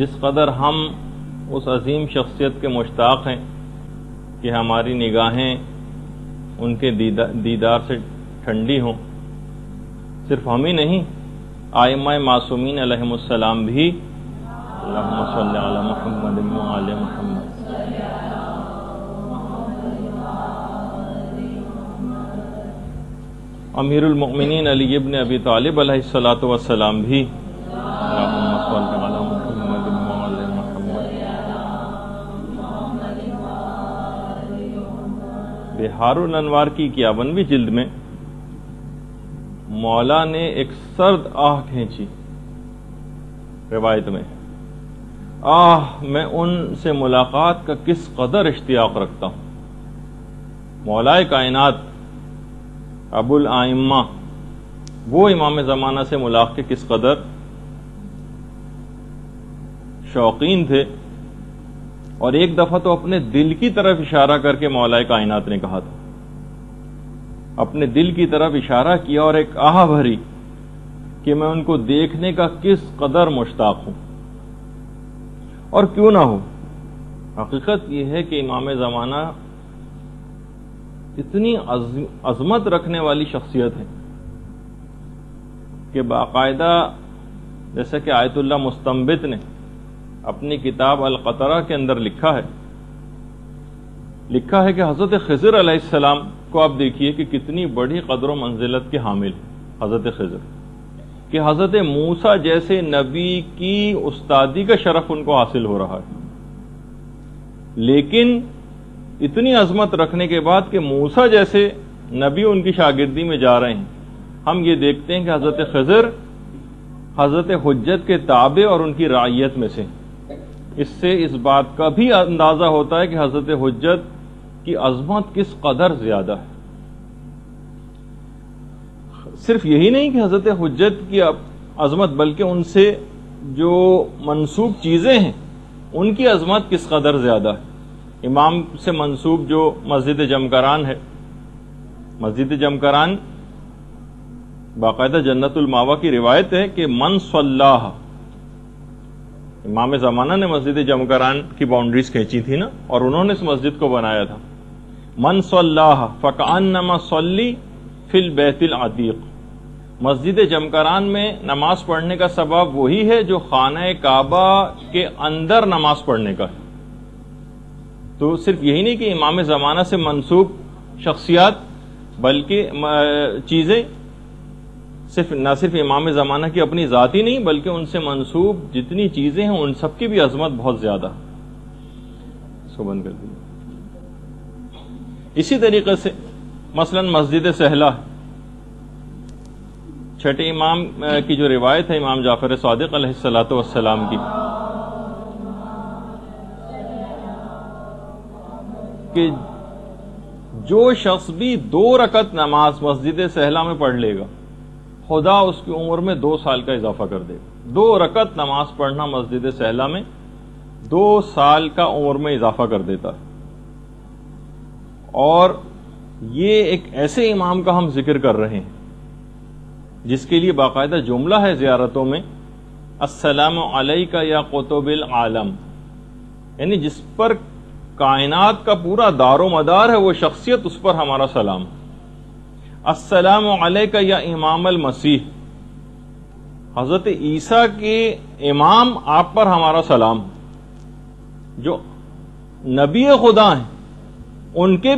جس قدر ہم اس عظیم شخصیت کے مشتاق ہیں کہ ہماری نگاہیں ان کے دیدار سے ٹھنڈی ہوں، صرف ہم ہی نہیں، ائمہ معصومین علیہم السلام بھی اللہم صلی علی محمد و آل محمد۔ امیر المؤمنین علی ابن ابی طالب علیہ الصلوۃ والسلام بھی اللہم صلی علی محمد و آل محمد۔ بہار الانوار کی 51ویں جلد میں مولا نے ایک سرد آہ کھینچی روایت میں، میں ان سے ملاقات کا کس قدر اشتیاق رکھتا ہوں۔ مولا کائنات ابو الائمہ وہ امام زمانہ سے ملاقات کے کس قدر شوقین تھے، اور ایک دفعہ تو اپنے دل کی طرف اشارہ کر کے مولا کائنات نے کہا تھا، اپنے دل کی طرف اشارہ کیا اور ایک آہ بھری کہ میں ان کو دیکھنے کا کس قدر مشتاق ہوں۔ اور کیوں نہ ہو، حقیقت یہ ہے کہ امام زمانہ اتنی عظمت رکھنے والی شخصیت ہے کہ باقاعدہ جیسا کہ آیت اللہ مستنبت نے اپنی کتاب القطرہ کے اندر لکھا ہے کہ حضرت خضر علیہ السلام کو آپ دیکھیے کہ کتنی بڑی قدر و منزلت کے حامل ہیں حضرت خضر، کہ حضرت موسیٰ جیسے نبی کی استادی کا شرف ان کو حاصل ہو رہا ہے، لیکن اتنی عظمت رکھنے کے بعد کہ موسیٰ جیسے نبی ان کی شاگردی میں جا رہے ہیں، ہم یہ دیکھتے ہیں کہ حضرت خضر حضرت حجت کے تابع اور ان کی رعیت میں سے۔ اس سے اس بات کا بھی اندازہ ہوتا ہے کہ حضرت حجت کی عظمت کس قدر زیادہ ہے۔ صرف یہی نہیں کہ حضرت حجت کی عظمت، بلکہ ان سے جو منسوب چیزیں ہیں ان کی عظمت کس قدر زیادہ ہے۔ امام سے منسوب جو مسجد جمکران ہے، مسجد جمکران باقاعدہ جنت الماوا کی روایت ہے کہ من صلاح، امام زمانہ نے مسجد جمکران کی باؤنڈریز کھینچی تھی نا، اور انہوں نے اس مسجد کو بنایا تھا۔ من صلاح فکأنما صلی فی البیت العتیق، مسجد جمکران میں نماز پڑھنے کا سبب وہی ہے جو خانہ کعبہ کے اندر نماز پڑھنے کا ہے۔ تو صرف یہی نہیں کہ امام زمانہ سے منسوب شخصیات بلکہ چیزیں نہ صرف امام زمانہ کی اپنی ذاتی نہیں، بلکہ ان سے منسوب جتنی چیزیں ہیں ان سب کی بھی عظمت بہت زیادہ ہے۔ اس کو بند کر دیں۔ اسی طریقے سے مثلا مسجد سہلہ، چھٹے امام کی جو روایت ہے امام جعفر صادق علیہ الصلوۃ والسلام کی، کہ جو شخص بھی 2 رکعت نماز مسجد سہلہ میں پڑھ لے گا، خدا اس کی عمر میں 2 سال کا اضافہ کر دے گا۔ 2 رکعت نماز پڑھنا مسجد سہلہ میں 2 سال کا عمر میں اضافہ کر دیتا ہے۔ اور یہ ایک ایسے امام کا ہم ذکر کر رہے ہیں جس کے لیے باقاعدہ جملہ ہے زیارتوں میں، السلام علیک یا قطب العالم، یعنی جس پر کائنات کا پورا دار و مدار ہے وہ شخصیت، اس پر ہمارا سلام۔ السلام علیک یا امام المسیح، حضرت عیسیٰ کے امام آپ پر ہمارا سلام۔ جو نبی خدا ہیں ان کے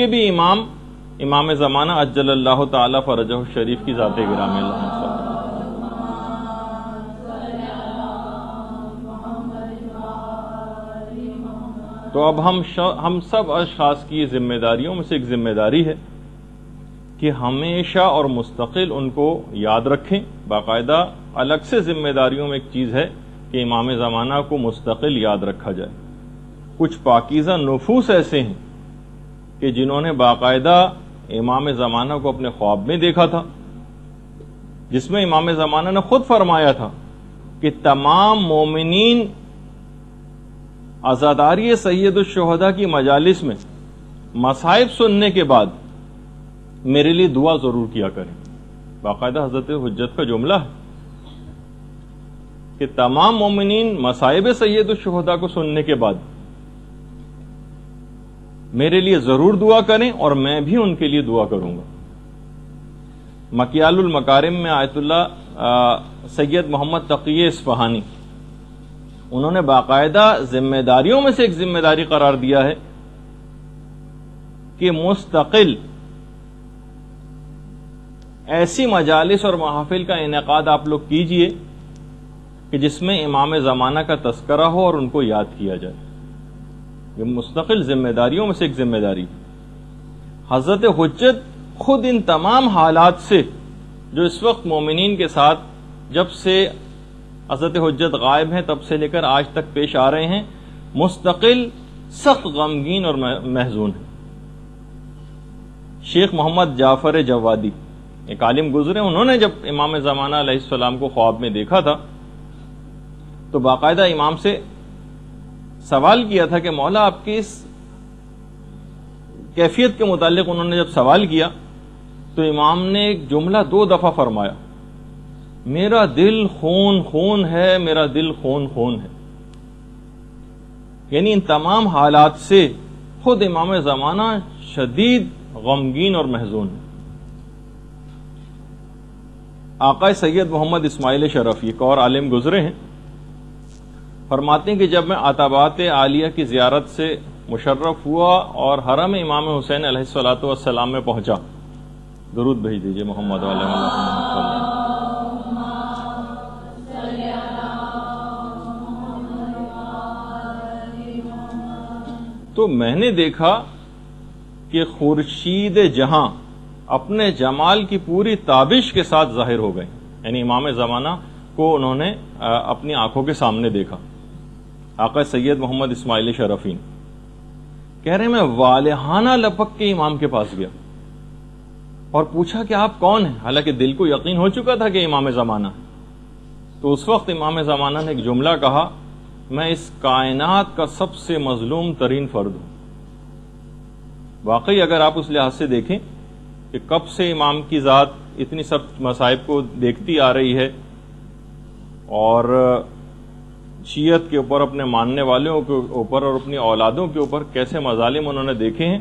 بھی امام امام زمانہ عجل اللہ تعالی فرجہ الشریف کی ذات گرامی اللہ صلی اللہ۔ تو اب ہم سب اشخاص کی ذمہ داریوں میں سے ایک ذمہ داری ہے کہ ہمیشہ اور مستقل ان کو یاد رکھیں۔ باقاعدہ الگ سے ذمہ داریوں میں ایک چیز ہے کہ امام زمانہ کو مستقل یاد رکھا جائے۔ کچھ پاکیزہ نفوس ایسے ہیں کہ جنہوں نے باقاعدہ امام زمانہ کو اپنے خواب میں دیکھا تھا، جس میں امام زمانہ نے خود فرمایا تھا کہ تمام مومنین عزاداری سید الشہداء کی مجالس میں مصائب سننے کے بعد میرے لیے دعا ضرور کیا کریں۔ باقاعدہ حضرت حجت کا جملہ ہے کہ تمام مومنین مصائب سید الشہداء کو سننے کے بعد میرے لیے ضرور دعا کریں اور میں بھی ان کے لیے دعا کروں گا. مکیال المکارم میں آیت اللہ سید محمد تقی اصفہانی انہوں نے باقاعدہ ذمہ داریوں میں سے ایک ذمہ داری قرار دیا ہے کہ مستقل ایسی مجالس اور محافل کا انعقاد آپ لوگ کیجئے کہ جس میں امام زمانہ کا تذکرہ ہو اور ان کو یاد کیا جائے. یہ مستقل ذمہ داریوں میں سے ایک ذمہ داری. حضرت حجت خود ان تمام حالات سے جو اس وقت مومنین کے ساتھ جب سے حضرت حجت غائب ہیں تب سے لے کر آج تک پیش آ رہے ہیں، مستقل سخت غمگین اور محزون ہیں. شیخ محمد جعفر جوادی ایک عالم گزرے، انہوں نے جب امام زمانہ علیہ السلام کو خواب میں دیکھا تھا تو باقاعدہ امام سے سوال کیا تھا کہ مولا آپ کی اس کیفیت کے متعلق انہوں نے جب سوال کیا تو امام نے ایک جملہ 2 دفعہ فرمایا، میرا دل خون خون ہے، میرا دل خون خون ہے. یعنی ان تمام حالات سے خود امام زمانہ شدید غمگین اور محزون ہے. آقا سید محمد اسماعیل شرف ایک اور عالم گزرے ہیں، فرماتے ہیں کہ جب میں عتبات عالیہ کی زیارت سے مشرف ہوا اور حرم امام حسین علیہ السلام میں پہنچا، درود بھیج دیجئے محمد علیہ وسلم. تو میں نے دیکھا کہ خورشید جہاں اپنے جمال کی پوری تابش کے ساتھ ظاہر ہو گئے. یعنی امام زمانہ کو انہوں نے اپنی آنکھوں کے سامنے دیکھا. آقا سید محمد اسماعیل شرفین کہہ رہے میں والہانہ لپک کے امام کے پاس گیا اور پوچھا کہ آپ کون ہیں، حالانکہ دل کو یقین ہو چکا تھا کہ امام زمانہ ہے. تو اس وقت امام زمانہ نے ایک جملہ کہا، میں اس کائنات کا سب سے مظلوم ترین فرد ہوں. واقعی اگر آپ اس لحاظ سے دیکھیں کہ کب سے امام کی ذات اتنی سب مصائب کو دیکھتی آ رہی ہے اور شیعت کے اوپر، اپنے ماننے والوں کے اوپر اور اپنی اولادوں کے اوپر کیسے مظالم انہوں نے دیکھے ہیں،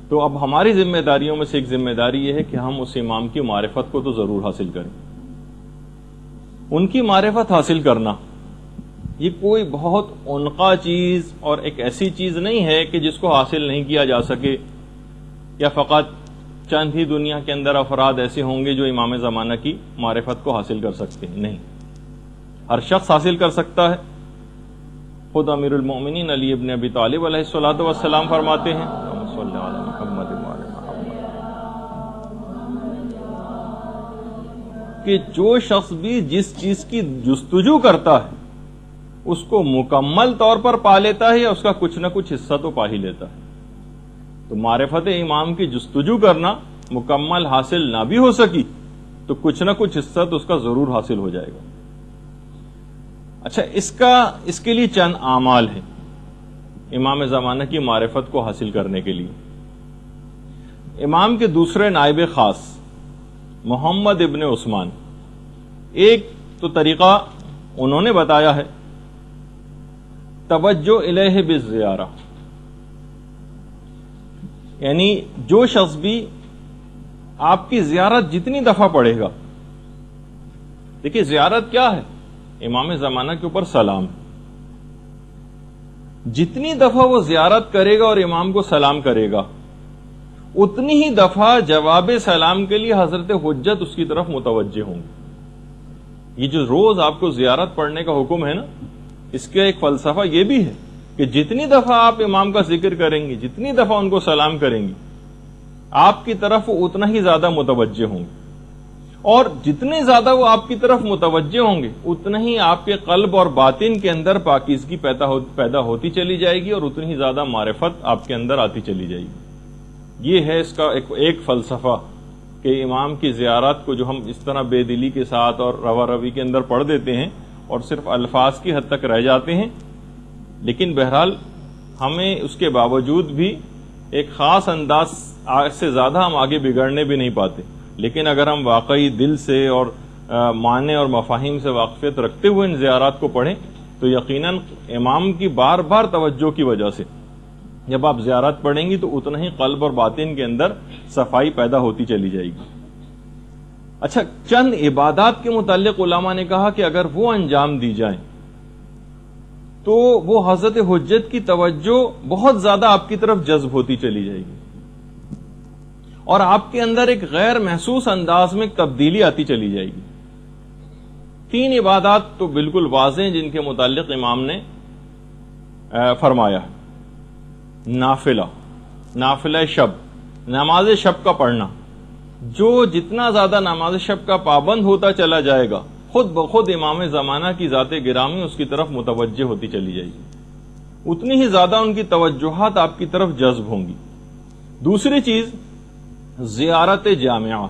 تو اب ہماری ذمہ داریوں میں سے ایک ذمہ داری یہ ہے کہ ہم اس امام کی معرفت کو تو ضرور حاصل کریں. ان کی معرفت حاصل کرنا یہ کوئی بہت عنقا چیز اور ایک ایسی چیز نہیں ہے کہ جس کو حاصل نہیں کیا جا سکے، یا فقط چند ہی دنیا کے اندر افراد ایسے ہوں گے جو امام زمانہ کی معرفت کو حاصل کر سکتے ہیں. نہیں، ہر شخص حاصل کر سکتا ہے. خود امیر المومنین علی ابن ابی طالب علیہ السلام فرماتے ہیں کہ جو شخص بھی جس چیز کی جستجو کرتا ہے اس کو مکمل طور پر پا لیتا ہے یا اس کا کچھ نہ کچھ حصہ تو پا ہی لیتا ہے. تو معرفت امام کی جستجو کرنا مکمل حاصل نہ بھی ہو سکی تو کچھ نہ کچھ حصہ تو اس کا ضرور حاصل ہو جائے گا. اچھا، اس کے لیے چند اعمال ہیں امام زمانہ کی معرفت کو حاصل کرنے کے لیے. امام کے دوسرے نائب خاص محمد ابن عثمان، ایک تو طریقہ انہوں نے بتایا ہے توجہ الیہ بالزیارہ، یعنی جو شخص بھی آپ کی زیارت جتنی دفعہ پڑھے گا، دیکھیے زیارت کیا ہے، امام زمانہ کے اوپر سلام، جتنی دفعہ وہ زیارت کرے گا اور امام کو سلام کرے گا اتنی ہی دفعہ جواب سلام کے لیے حضرت حجت اس کی طرف متوجہ ہوں گے. یہ جو روز آپ کو زیارت پڑھنے کا حکم ہے نا، اس کا ایک فلسفہ یہ بھی ہے کہ جتنی دفعہ آپ امام کا ذکر کریں گے، جتنی دفعہ ان کو سلام کریں گے، آپ کی طرف اتنا ہی زیادہ متوجہ ہوں گے، اور جتنے زیادہ وہ آپ کی طرف متوجہ ہوں گے اتنا ہی آپ کے قلب اور باطن کے اندر پاکیزگی پیدا ہوتی چلی جائے گی اور اتنی ہی زیادہ معرفت آپ کے اندر آتی چلی جائے گی. یہ ہے اس کا ایک فلسفہ کہ امام کی زیارت کو جو ہم اس طرح بے دلی کے ساتھ اور روا روی کے اندر پڑھ دیتے ہیں اور صرف الفاظ کی حد تک رہ جاتے ہیں، لیکن بہرحال ہمیں اس کے باوجود بھی ایک خاص انداز سے زیادہ ہم آگے بگڑنے بھی نہیں پاتے. لیکن اگر ہم واقعی دل سے اور معنی اور مفاہیم سے واقفیت رکھتے ہوئے ان زیارات کو پڑھیں تو یقیناً امام کی بار بار توجہ کی وجہ سے جب آپ زیارت پڑھیں گی تو اتنا ہی قلب اور باطن کے اندر صفائی پیدا ہوتی چلی جائے گی۔ اچھا، چند عبادات کے متعلق علماء نے کہا کہ اگر وہ انجام دی جائیں تو وہ حضرت حجت کی توجہ بہت زیادہ آپ کی طرف جذب ہوتی چلی جائے گی اور آپ کے اندر ایک غیر محسوس انداز میں تبدیلی آتی چلی جائے گی۔ 3 عبادات تو بالکل واضح ہیں جن کے متعلق امام نے فرمایا۔ نافلہ شب، نماز شب کا پڑھنا، جو جتنا زیادہ نماز شب کا پابند ہوتا چلا جائے گا خود بخود امام زمانہ کی ذات گرامی اس کی طرف متوجہ ہوتی چلی جائے گی، اتنی ہی زیادہ ان کی توجہات آپ کی طرف جذب ہوں گی۔ دوسری چیز زیارت جامعہ۔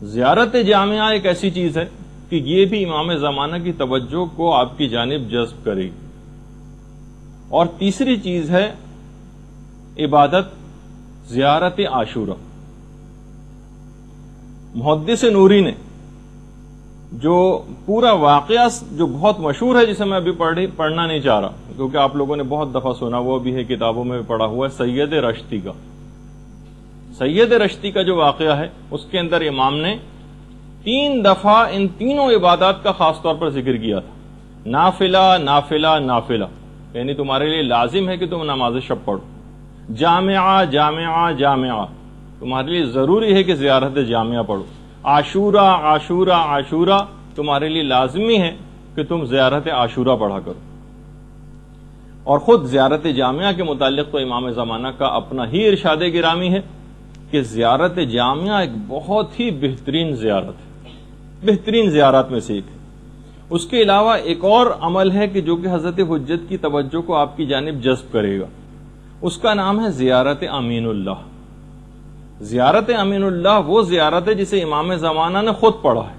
زیارت جامعہ ایک ایسی چیز ہے کہ یہ بھی امام زمانہ کی توجہ کو آپ کی جانب جذب کرے گی۔ اور تیسری چیز ہے عبادت زیارت عاشورہ۔ محدث نوری نے جو پورا واقعہ جو بہت مشہور ہے، جسے میں ابھی پڑھنا نہیں چاہ رہا کیونکہ آپ لوگوں نے بہت دفعہ سنا، وہ بھی ہے کتابوں میں پڑھا ہوا ہے، سید رشتی کا۔ سید رشتی کا جو واقعہ ہے اس کے اندر امام نے 3 دفعہ ان تینوں عبادات کا خاص طور پر ذکر کیا تھا۔ نافلہ نافلہ نافلہ، یعنی تمہارے لیے لازم ہے کہ تم نماز شب پڑھو۔ جامعہ جامعہ جامعہ، تمہارے لیے ضروری ہے کہ زیارت جامعہ پڑھو۔ عاشورہ عاشورہ عاشورہ، تمہارے لیے لازمی ہے کہ تم زیارت عاشورہ پڑھا کرو۔ اور خود زیارت جامعہ کے متعلق تو امام زمانہ کا اپنا ہی ارشاد گرامی ہے کہ زیارت جامعہ ایک بہت ہی بہترین زیارت ہے، بہترین زیارات میں سے ایک ہے۔ اس کے علاوہ ایک اور عمل ہے کہ جو کہ حضرت حجت کی توجہ کو آپ کی جانب جذب کرے گا، اس کا نام ہے زیارت امین اللہ۔ زیارت امین اللہ وہ زیارت ہے جسے امام زمانہ نے خود پڑھا ہے،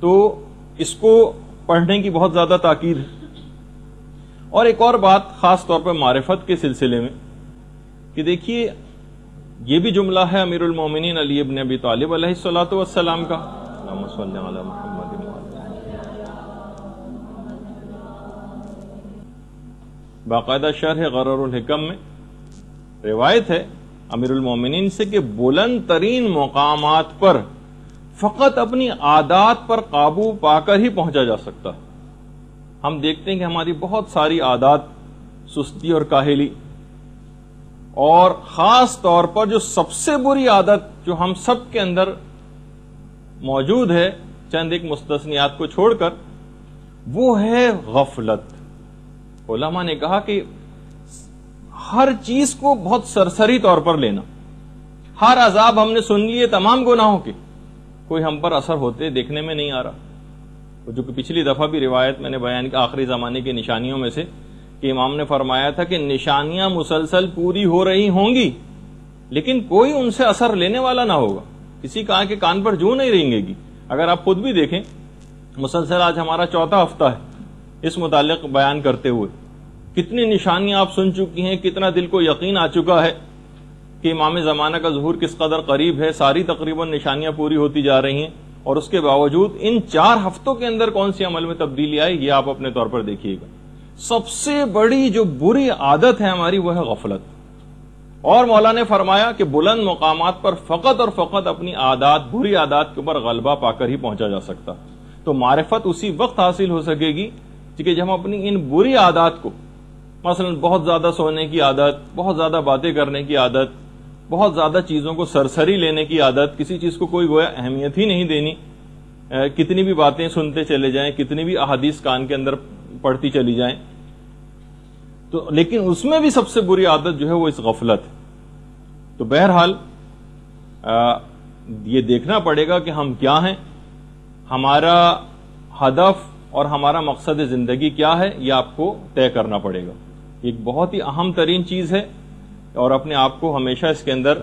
تو اس کو پڑھنے کی بہت زیادہ تاکید ہے۔ اور ایک اور بات خاص طور پر معرفت کے سلسلے میں کہ دیکھیے، یہ بھی جملہ ہے امیر المومنین علی ابن ابی طالب علیہ الصلوۃ والسلام کا، اللہم صلی علی محمد باقاعدہ شرح غرر الحکم میں روایت ہے امیر المومنین سے کہ بلند ترین مقامات پر فقط اپنی عادات پر قابو پا کر ہی پہنچا جا سکتا ہے۔ ہم دیکھتے ہیں کہ ہماری بہت ساری عادات، سستی اور کاہلی، اور خاص طور پر جو سب سے بری عادت جو ہم سب کے اندر موجود ہے چند ایک مستثنیات کو چھوڑ کر، وہ ہے غفلت۔ علماء نے کہا کہ ہر چیز کو بہت سرسری طور پر لینا، ہر عذاب ہم نے سن لیے تمام گناہوں کے، کوئی ہم پر اثر ہوتے دیکھنے میں نہیں آ رہا۔ جو کہ پچھلی دفعہ بھی روایت میں نے بیان کی آخری زمانے کی نشانیوں میں سے کہ امام نے فرمایا تھا کہ نشانیاں مسلسل پوری ہو رہی ہوں گی لیکن کوئی ان سے اثر لینے والا نہ ہوگا، کسی کا کے کان پر جو نہیں رینگے گی۔ اگر آپ خود بھی دیکھیں، مسلسل آج ہمارا 4تھا ہفتہ ہے اس متعلق بیان کرتے ہوئے، کتنی نشانیاں آپ سن چکی ہیں، کتنا دل کو یقین آ چکا ہے کہ امام زمانہ کا ظہور کس قدر قریب ہے، ساری تقریباً نشانیاں پوری ہوتی جا رہی ہیں، اور اس کے باوجود ان 4 ہفتوں کے اندر کون سی عمل میں تبدیلی آئی، یہ آپ اپنے طور پر دیکھیے گا۔ سب سے بڑی جو بری عادت ہے ہماری وہ ہے غفلت، اور مولا نے فرمایا کہ بلند مقامات پر فقط اور فقط اپنی عادات، بری عادات کے اوپر غلبہ پا کر ہی پہنچا جا سکتا۔ تو معرفت اسی وقت حاصل ہو سکے گی کہ جب ہم اپنی ان بری عادات کو، مثلا بہت زیادہ سونے کی عادت، بہت زیادہ باتیں کرنے کی عادت، بہت زیادہ چیزوں کو سرسری لینے کی عادت، کسی چیز کو کوئی گویا اہمیت ہی نہیں دینی، کتنی بھی باتیں سنتے چلے جائیں، کتنی بھی احادیث کان کے اندر پڑھتی چلی جائیں، تو لیکن اس میں بھی سب سے بری عادت جو ہے وہ اس غفلت ہے۔ تو بہرحال یہ دیکھنا پڑے گا کہ ہم کیا ہیں، ہمارا ہدف اور ہمارا مقصد زندگی کیا ہے، یہ آپ کو طے کرنا پڑے گا۔ ایک بہت ہی اہم ترین چیز ہے، اور اپنے آپ کو ہمیشہ اس کے اندر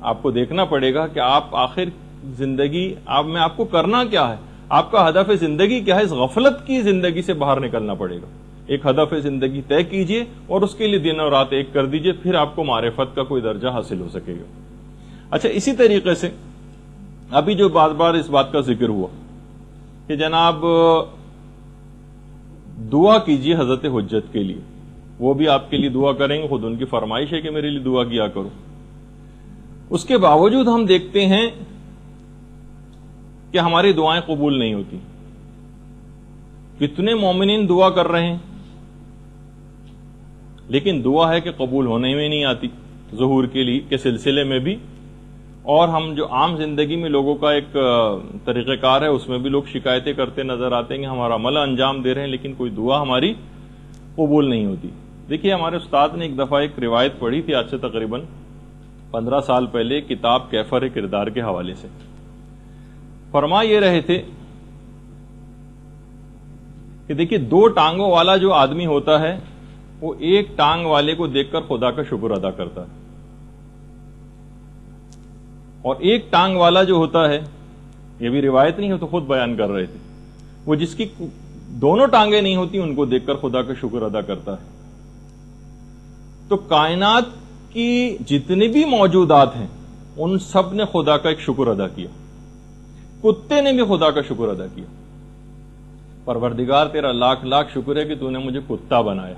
آپ کو دیکھنا پڑے گا کہ آپ آخر زندگی میں آپ کو کرنا کیا ہے، آپ کا ہدف زندگی کیا ہے۔ اس غفلت کی زندگی سے باہر نکلنا پڑے گا، ایک ہدف زندگی طے کیجئے اور اس کے لیے دن اور رات ایک کر دیجئے، پھر آپ کو معرفت کا کوئی درجہ حاصل ہو سکے گا۔ اچھا، اسی طریقے سے ابھی جو بار بار اس بات کا ذکر ہوا کہ جناب دعا کیجیے حضرت حجت کے لیے، وہ بھی آپ کے لیے دعا کریں گے، خود ان کی فرمائش ہے کہ میرے لیے دعا کیا کرو، اس کے باوجود ہم دیکھتے ہیں کہ ہماری دعائیں قبول نہیں ہوتی. کتنے مومنین دعا کر رہے ہیں لیکن دعا ہے کہ قبول ہونے میں نہیں آتی ظہور کے سلسلے میں بھی. اور ہم جو عام زندگی میں لوگوں کا ایک طریقہ کار ہے اس میں بھی لوگ شکایتیں کرتے نظر آتے ہیں کہ ہمارا عمل انجام دے رہے ہیں لیکن کوئی دعا ہماری قبول نہیں ہوتی. دیکھیے ہمارے استاد نے ایک دفعہ ایک روایت پڑھی تھی آج سے تقریباً 15 سال پہلے، کتاب کیفر کردار کے حوالے سے. فرما یہ رہے تھے کہ دیکھیے 2 ٹانگوں والا جو آدمی ہوتا ہے وہ ایک ٹانگ والے کو دیکھ کر خدا کا شکر ادا کرتا ہے، اور ایک ٹانگ والا جو ہوتا ہے، یہ بھی روایت نہیں ہو تو خود بیان کر رہے تھے، وہ جس کی دونوں ٹانگیں نہیں ہوتی ان کو دیکھ کر خدا کا شکر ادا کرتا ہے. تو کائنات کی جتنے بھی موجودات ہیں ان سب نے خدا کا ایک شکر ادا کیا. کتے نے بھی خدا کا شکر ادا کیا، پروردگار تیرا لاکھ لاکھ شکر ہے کہ تو نے مجھے کتا بنایا.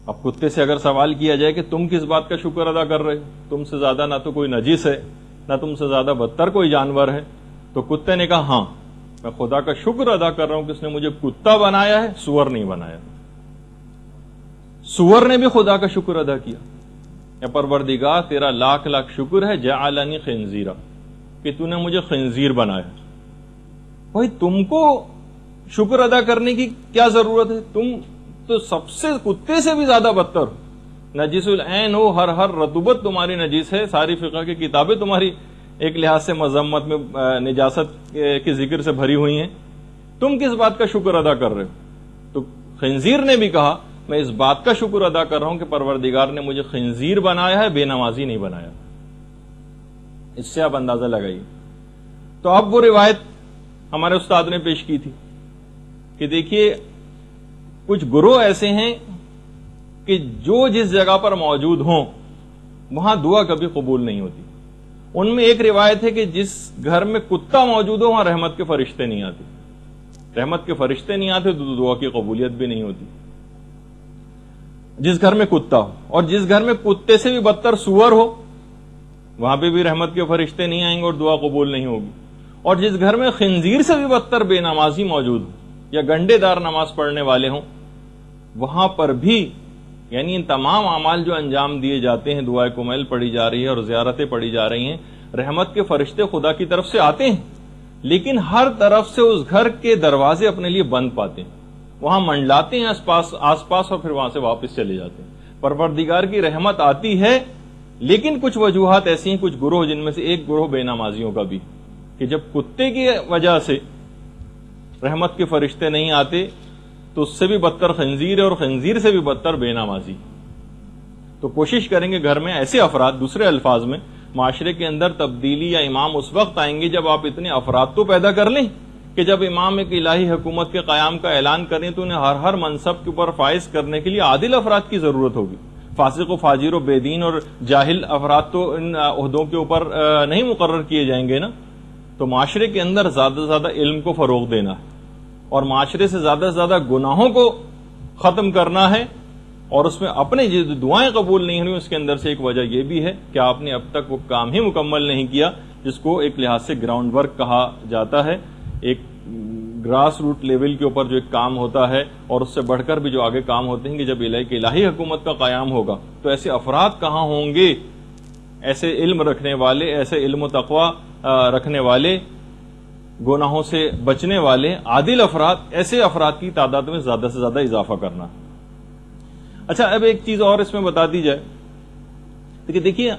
اب کتے سے اگر سوال کیا جائے کہ تم کس بات کا شکر ادا کر رہے ہو، تم سے زیادہ نہ تو کوئی نجس ہے نہ تم سے زیادہ بدتر کوئی جانور ہے، تو کتے نے کہا ہاں میں خدا کا شکر ادا کر رہا ہوں کہ اس نے مجھے کتا بنایا ہے، سور نہیں بنایا. سور نے بھی خدا کا شکر ادا کیا، اے پروردگار تیرا لاکھ لاکھ شکر ہے جعلنی خنزیرا، کہ تو نے مجھے خنزیر بنایا. بھائی تم کو شکر ادا کرنے کی کیا ضرورت ہے؟ تم تو سب سے کتے سے بھی زیادہ بدتر ہو، نجس العین ہو، ہر رطوبت تمہاری نجس ہے، ساری فقہ کی کتابیں تمہاری ایک لحاظ سے مذمت میں نجاست کے ذکر سے بھری ہوئی ہیں، تم کس بات کا شکر ادا کر رہے ہو؟ تو خنزیر نے بھی کہا میں اس بات کا شکر ادا کر رہا ہوں کہ پروردگار نے مجھے خنزیر بنایا ہے، بے نمازی نہیں بنایا. اس سے آپ اندازہ لگائیے. تو اب وہ روایت ہمارے استاد نے پیش کی تھی کہ دیکھیے کچھ گروہ ایسے ہیں کہ جو جس جگہ پر موجود ہوں وہاں دعا کبھی قبول نہیں ہوتی. ان میں ایک روایت ہے کہ جس گھر میں کتا موجود ہو وہاں رحمت کے فرشتے نہیں آتے، رحمت کے فرشتے نہیں آتے تو دعا کی قبولیت بھی نہیں ہوتی. جس گھر میں کتا ہو، اور جس گھر میں کتے سے بھی بدتر سور ہو وہاں پہ بھی رحمت کے فرشتے نہیں آئیں گے اور دعا قبول نہیں ہوگی. اور جس گھر میں خنزیر سے بھی بدتر بے نمازی موجود ہو یا گنڈے دار نماز پڑھنے والے ہوں وہاں پر بھی، یعنی ان تمام اعمال جو انجام دیے جاتے ہیں، دعائے کمیل پڑھی جا رہی ہے اور زیارتیں پڑھی جا رہی ہیں، رحمت کے فرشتے خدا کی طرف سے آتے ہیں لیکن ہر طرف سے اس گھر کے دروازے اپنے لیے بند پاتے ہیں، وہاں منڈلاتے ہیں آس پاس اور پھر وہاں سے واپس چلے جاتے ہیں. پروردگار کی رحمت آتی ہے لیکن کچھ وجوہات ایسی ہیں، کچھ گروہ جن میں سے ایک گروہ بے نمازیوں کا بھی، کہ جب کتے کی وجہ سے رحمت کے فرشتے نہیں آتے تو اس سے بھی بدتر خنزیر ہے اور خنزیر سے بھی بدتر بے نمازی. تو کوشش کریں گے گھر میں ایسے افراد، دوسرے الفاظ میں معاشرے کے اندر تبدیلی یا امام اس وقت آئیں گے جب آپ اتنے افراد تو پیدا کر لیں کہ جب امام ایک الہی حکومت کے قیام کا اعلان کریں تو انہیں ہر منصب کے اوپر فائز کرنے کے لیے عادل افراد کی ضرورت ہوگی. فاسق و فاجر و بے دین اور جاہل افراد تو ان عہدوں کے اوپر نہیں مقرر کیے جائیں گے نا. تو معاشرے کے اندر زیادہ سے زیادہ علم کو فروغ دینا ہے اور معاشرے سے زیادہ زیادہ گناہوں کو ختم کرنا ہے. اور اس میں اپنے جو دعائیں قبول نہیں ہوئی اس کے اندر سے ایک وجہ یہ بھی ہے کہ آپ نے اب تک وہ کام ہی مکمل نہیں کیا جس کو ایک لحاظ سے گراؤنڈ ورک کہا جاتا ہے، ایک گراس روٹ لیول کے اوپر جو ایک کام ہوتا ہے. اور اس سے بڑھ کر بھی جو آگے کام ہوتے ہیں کہ جب الہی حکومت کا قیام ہوگا تو ایسے افراد کہاں ہوں گے، ایسے علم رکھنے والے، ایسے علم و تقوی رکھنے والے، گناہوں سے بچنے والے عادل افراد، ایسے افراد کی تعداد میں زیادہ سے زیادہ اضافہ کرنا. اچھا اب ایک چیز اور اس میں بتا دی جائے کہ دیکھیے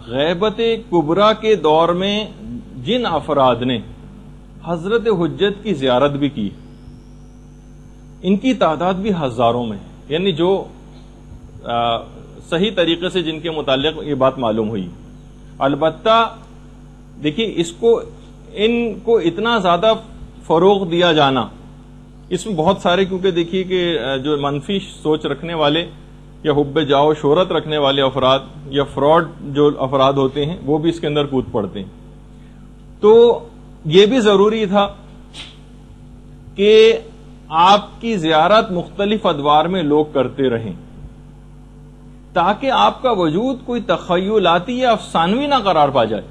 غیبت کبریٰ کے دور میں جن افراد نے حضرت حجت کی زیارت بھی کی ان کی تعداد بھی ہزاروں میں، یعنی جو صحیح طریقے سے جن کے متعلق یہ بات معلوم ہوئی. البتہ دیکھیے ان کو اتنا زیادہ فروغ دیا جانا، اس میں بہت سارے، کیونکہ دیکھیے کہ جو منفی سوچ رکھنے والے یا حب جاؤ شہرت رکھنے والے افراد یا فراڈ جو افراد ہوتے ہیں وہ بھی اس کے اندر کود پڑتے ہیں. تو یہ بھی ضروری تھا کہ آپ کی زیارت مختلف ادوار میں لوگ کرتے رہیں، تاکہ آپ کا وجود کوئی تخیلاتی یا افسانوی نہ قرار پا جائے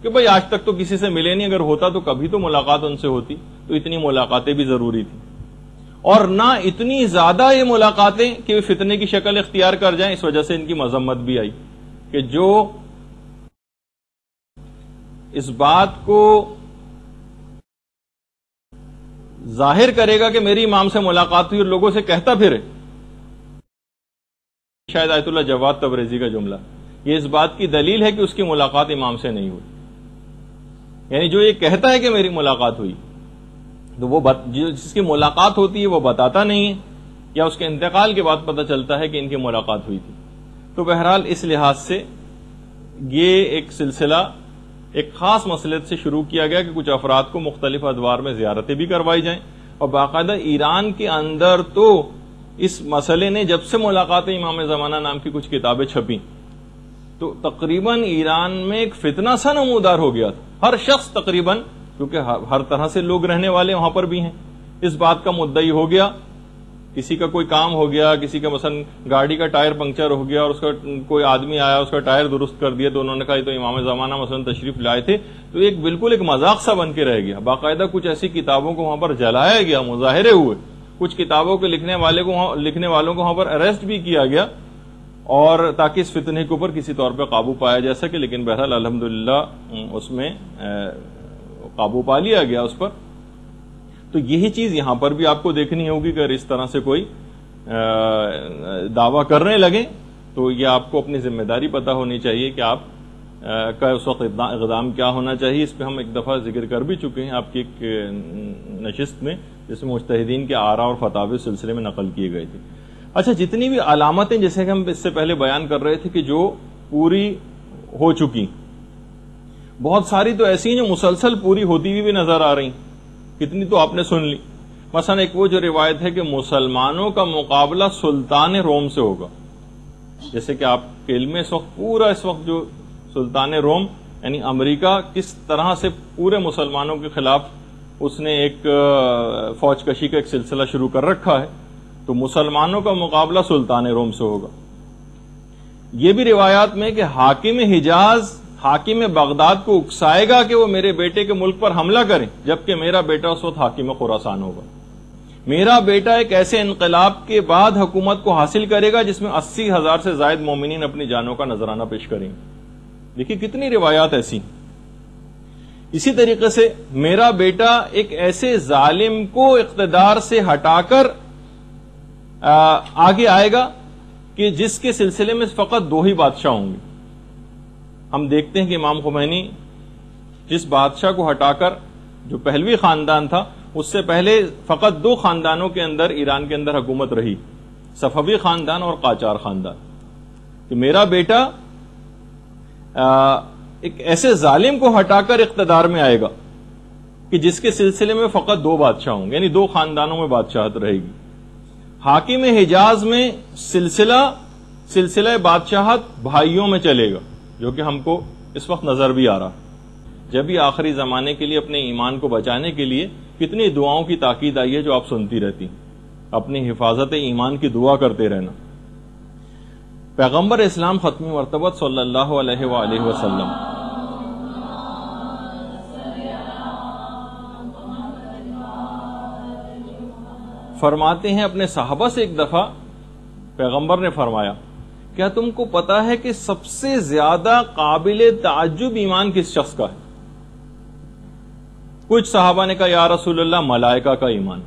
کہ بھئی آج تک تو کسی سے ملے نہیں، اگر ہوتا تو کبھی تو ملاقات ان سے ہوتی. تو اتنی ملاقاتیں بھی ضروری تھیں، اور نہ اتنی زیادہ یہ ملاقاتیں کہ فتنے کی شکل اختیار کر جائیں. اس وجہ سے ان کی مذمت بھی آئی کہ جو اس بات کو ظاہر کرے گا کہ میری امام سے ملاقات ہوئی اور لوگوں سے کہتا پھرے، شاید آیت اللہ جواد تبریزی کا جملہ، یہ اس بات کی دلیل ہے کہ اس کی ملاقات امام سے نہیں ہوئی. یعنی جو یہ کہتا ہے کہ میری ملاقات ہوئی، تو وہ جس کی ملاقات ہوتی ہے وہ بتاتا نہیں ہے، یا اس کے انتقال کے بعد پتہ چلتا ہے کہ ان کی ملاقات ہوئی تھی. تو بہرحال اس لحاظ سے یہ ایک سلسلہ ایک خاص مسئلے سے شروع کیا گیا کہ کچھ افراد کو مختلف ادوار میں زیارتیں بھی کروائی جائیں، اور باقاعدہ ایران کے اندر تو اس مسئلے نے جب سے ملاقات امام زمانہ نام کی کچھ کتابیں چھپیں تو تقریباً ایران میں ایک فتنہ سا نمودار ہو گیا تھا. ہر شخص تقریباً، کیونکہ ہر طرح سے لوگ رہنے والے وہاں پر بھی ہیں، اس بات کا مدعی ہو گیا. کسی کا کوئی کام ہو گیا، کسی کا مثلا گاڑی کا ٹائر پنکچر ہو گیا اور اس کا کوئی آدمی آیا اس کا ٹائر درست کر دیا، تو انہوں نے کہا تو امام زمانہ مثلا تشریف لائے تھے. تو ایک بالکل ایک مذاق سا بن کے رہ گیا. باقاعدہ کچھ ایسی کتابوں کو وہاں پر جلایا گیا، مظاہرے ہوئے، کچھ کتابوں کے لکھنے والوں کو وہاں پر اریسٹ بھی کیا گیا، اور تاکہ اس فتنے کے اوپر کسی طور پہ قابو پایا جا سکے. لیکن بہرحال الحمدللہ اس میں قابو پا لیا گیا اس پر. تو یہی چیز یہاں پر بھی آپ کو دیکھنی ہوگی کہ اگر اس طرح سے کوئی دعویٰ کرنے لگے تو یہ آپ کو اپنی ذمہ داری پتہ ہونی چاہیے کہ آپ کا اس وقت اقدام کیا ہونا چاہیے. اس پہ ہم ایک دفعہ ذکر کر بھی چکے ہیں آپ کی ایک نشست میں، جس میں مجتہدین کے آراء اور فتاوی سلسلے میں نقل کیے گئے تھے. اچھا، جتنی بھی علامتیں جیسے کہ ہم اس سے پہلے بیان کر رہے تھے کہ جو پوری ہو چکی، بہت ساری تو ایسی ہیں جو مسلسل پوری ہوتی ہوئی بھی نظر آ رہی، کتنی تو آپ نے سن لی. مثلا ایک وہ جو روایت ہے کہ مسلمانوں کا مقابلہ سلطان روم سے ہوگا. جیسے کہ آپ کے علم میں اس وقت پورا اس وقت جو سلطان روم یعنی امریکہ کس طرح سے پورے مسلمانوں کے خلاف اس نے ایک فوج کشی کا ایک سلسلہ شروع کر رکھا ہے، تو مسلمانوں کا مقابلہ سلطان روم سے ہوگا. یہ بھی روایات میں کہ حاکم حجاز حاکم بغداد کو اکسائے گا کہ وہ میرے بیٹے کے ملک پر حملہ کریں، جبکہ میرا بیٹا اس وقت حاکم خراسان ہوگا. میرا بیٹا ایک ایسے انقلاب کے بعد حکومت کو حاصل کرے گا جس میں 80,000 سے زائد مومنین اپنی جانوں کا نذرانہ پیش کریں. دیکھیے کتنی روایات ایسی. اسی طریقے سے میرا بیٹا ایک ایسے ظالم کو اقتدار سے ہٹا کر آگے آئے گا کہ جس کے سلسلے میں فقط 2 ہی بادشاہ ہوں گے. ہم دیکھتے ہیں کہ امام خمینی جس بادشاہ کو ہٹا کر جو پہلوی خاندان تھا، اس سے پہلے فقط 2 خاندانوں کے اندر ایران کے اندر حکومت رہی، صفوی خاندان اور قاجار خاندان. کہ میرا بیٹا ایک ایسے ظالم کو ہٹا کر اقتدار میں آئے گا کہ جس کے سلسلے میں فقط 2 بادشاہ ہوں گے، یعنی 2 خاندانوں میں بادشاہت رہے گی. حاکم حجاز میں سلسلہ بادشاہت بھائیوں میں چلے گا، جو کہ ہم کو اس وقت نظر بھی آ رہا. جب ہی آخری زمانے کے لیے اپنے ایمان کو بچانے کے لیے کتنی دعاؤں کی تاکید آئی ہے جو آپ سنتی رہتی، اپنی حفاظت ایمان کی دعا کرتے رہنا. پیغمبر اسلام ختمی مرتبہ صلی اللہ علیہ وآلہ وسلم فرماتے ہیں اپنے صحابہ سے، ایک دفعہ پیغمبر نے فرمایا، کیا تم کو پتا ہے کہ سب سے زیادہ قابل تعجب ایمان کس شخص کا ہے؟ کچھ صحابہ نے کہا یا رسول اللہ ملائکہ کا ایمان.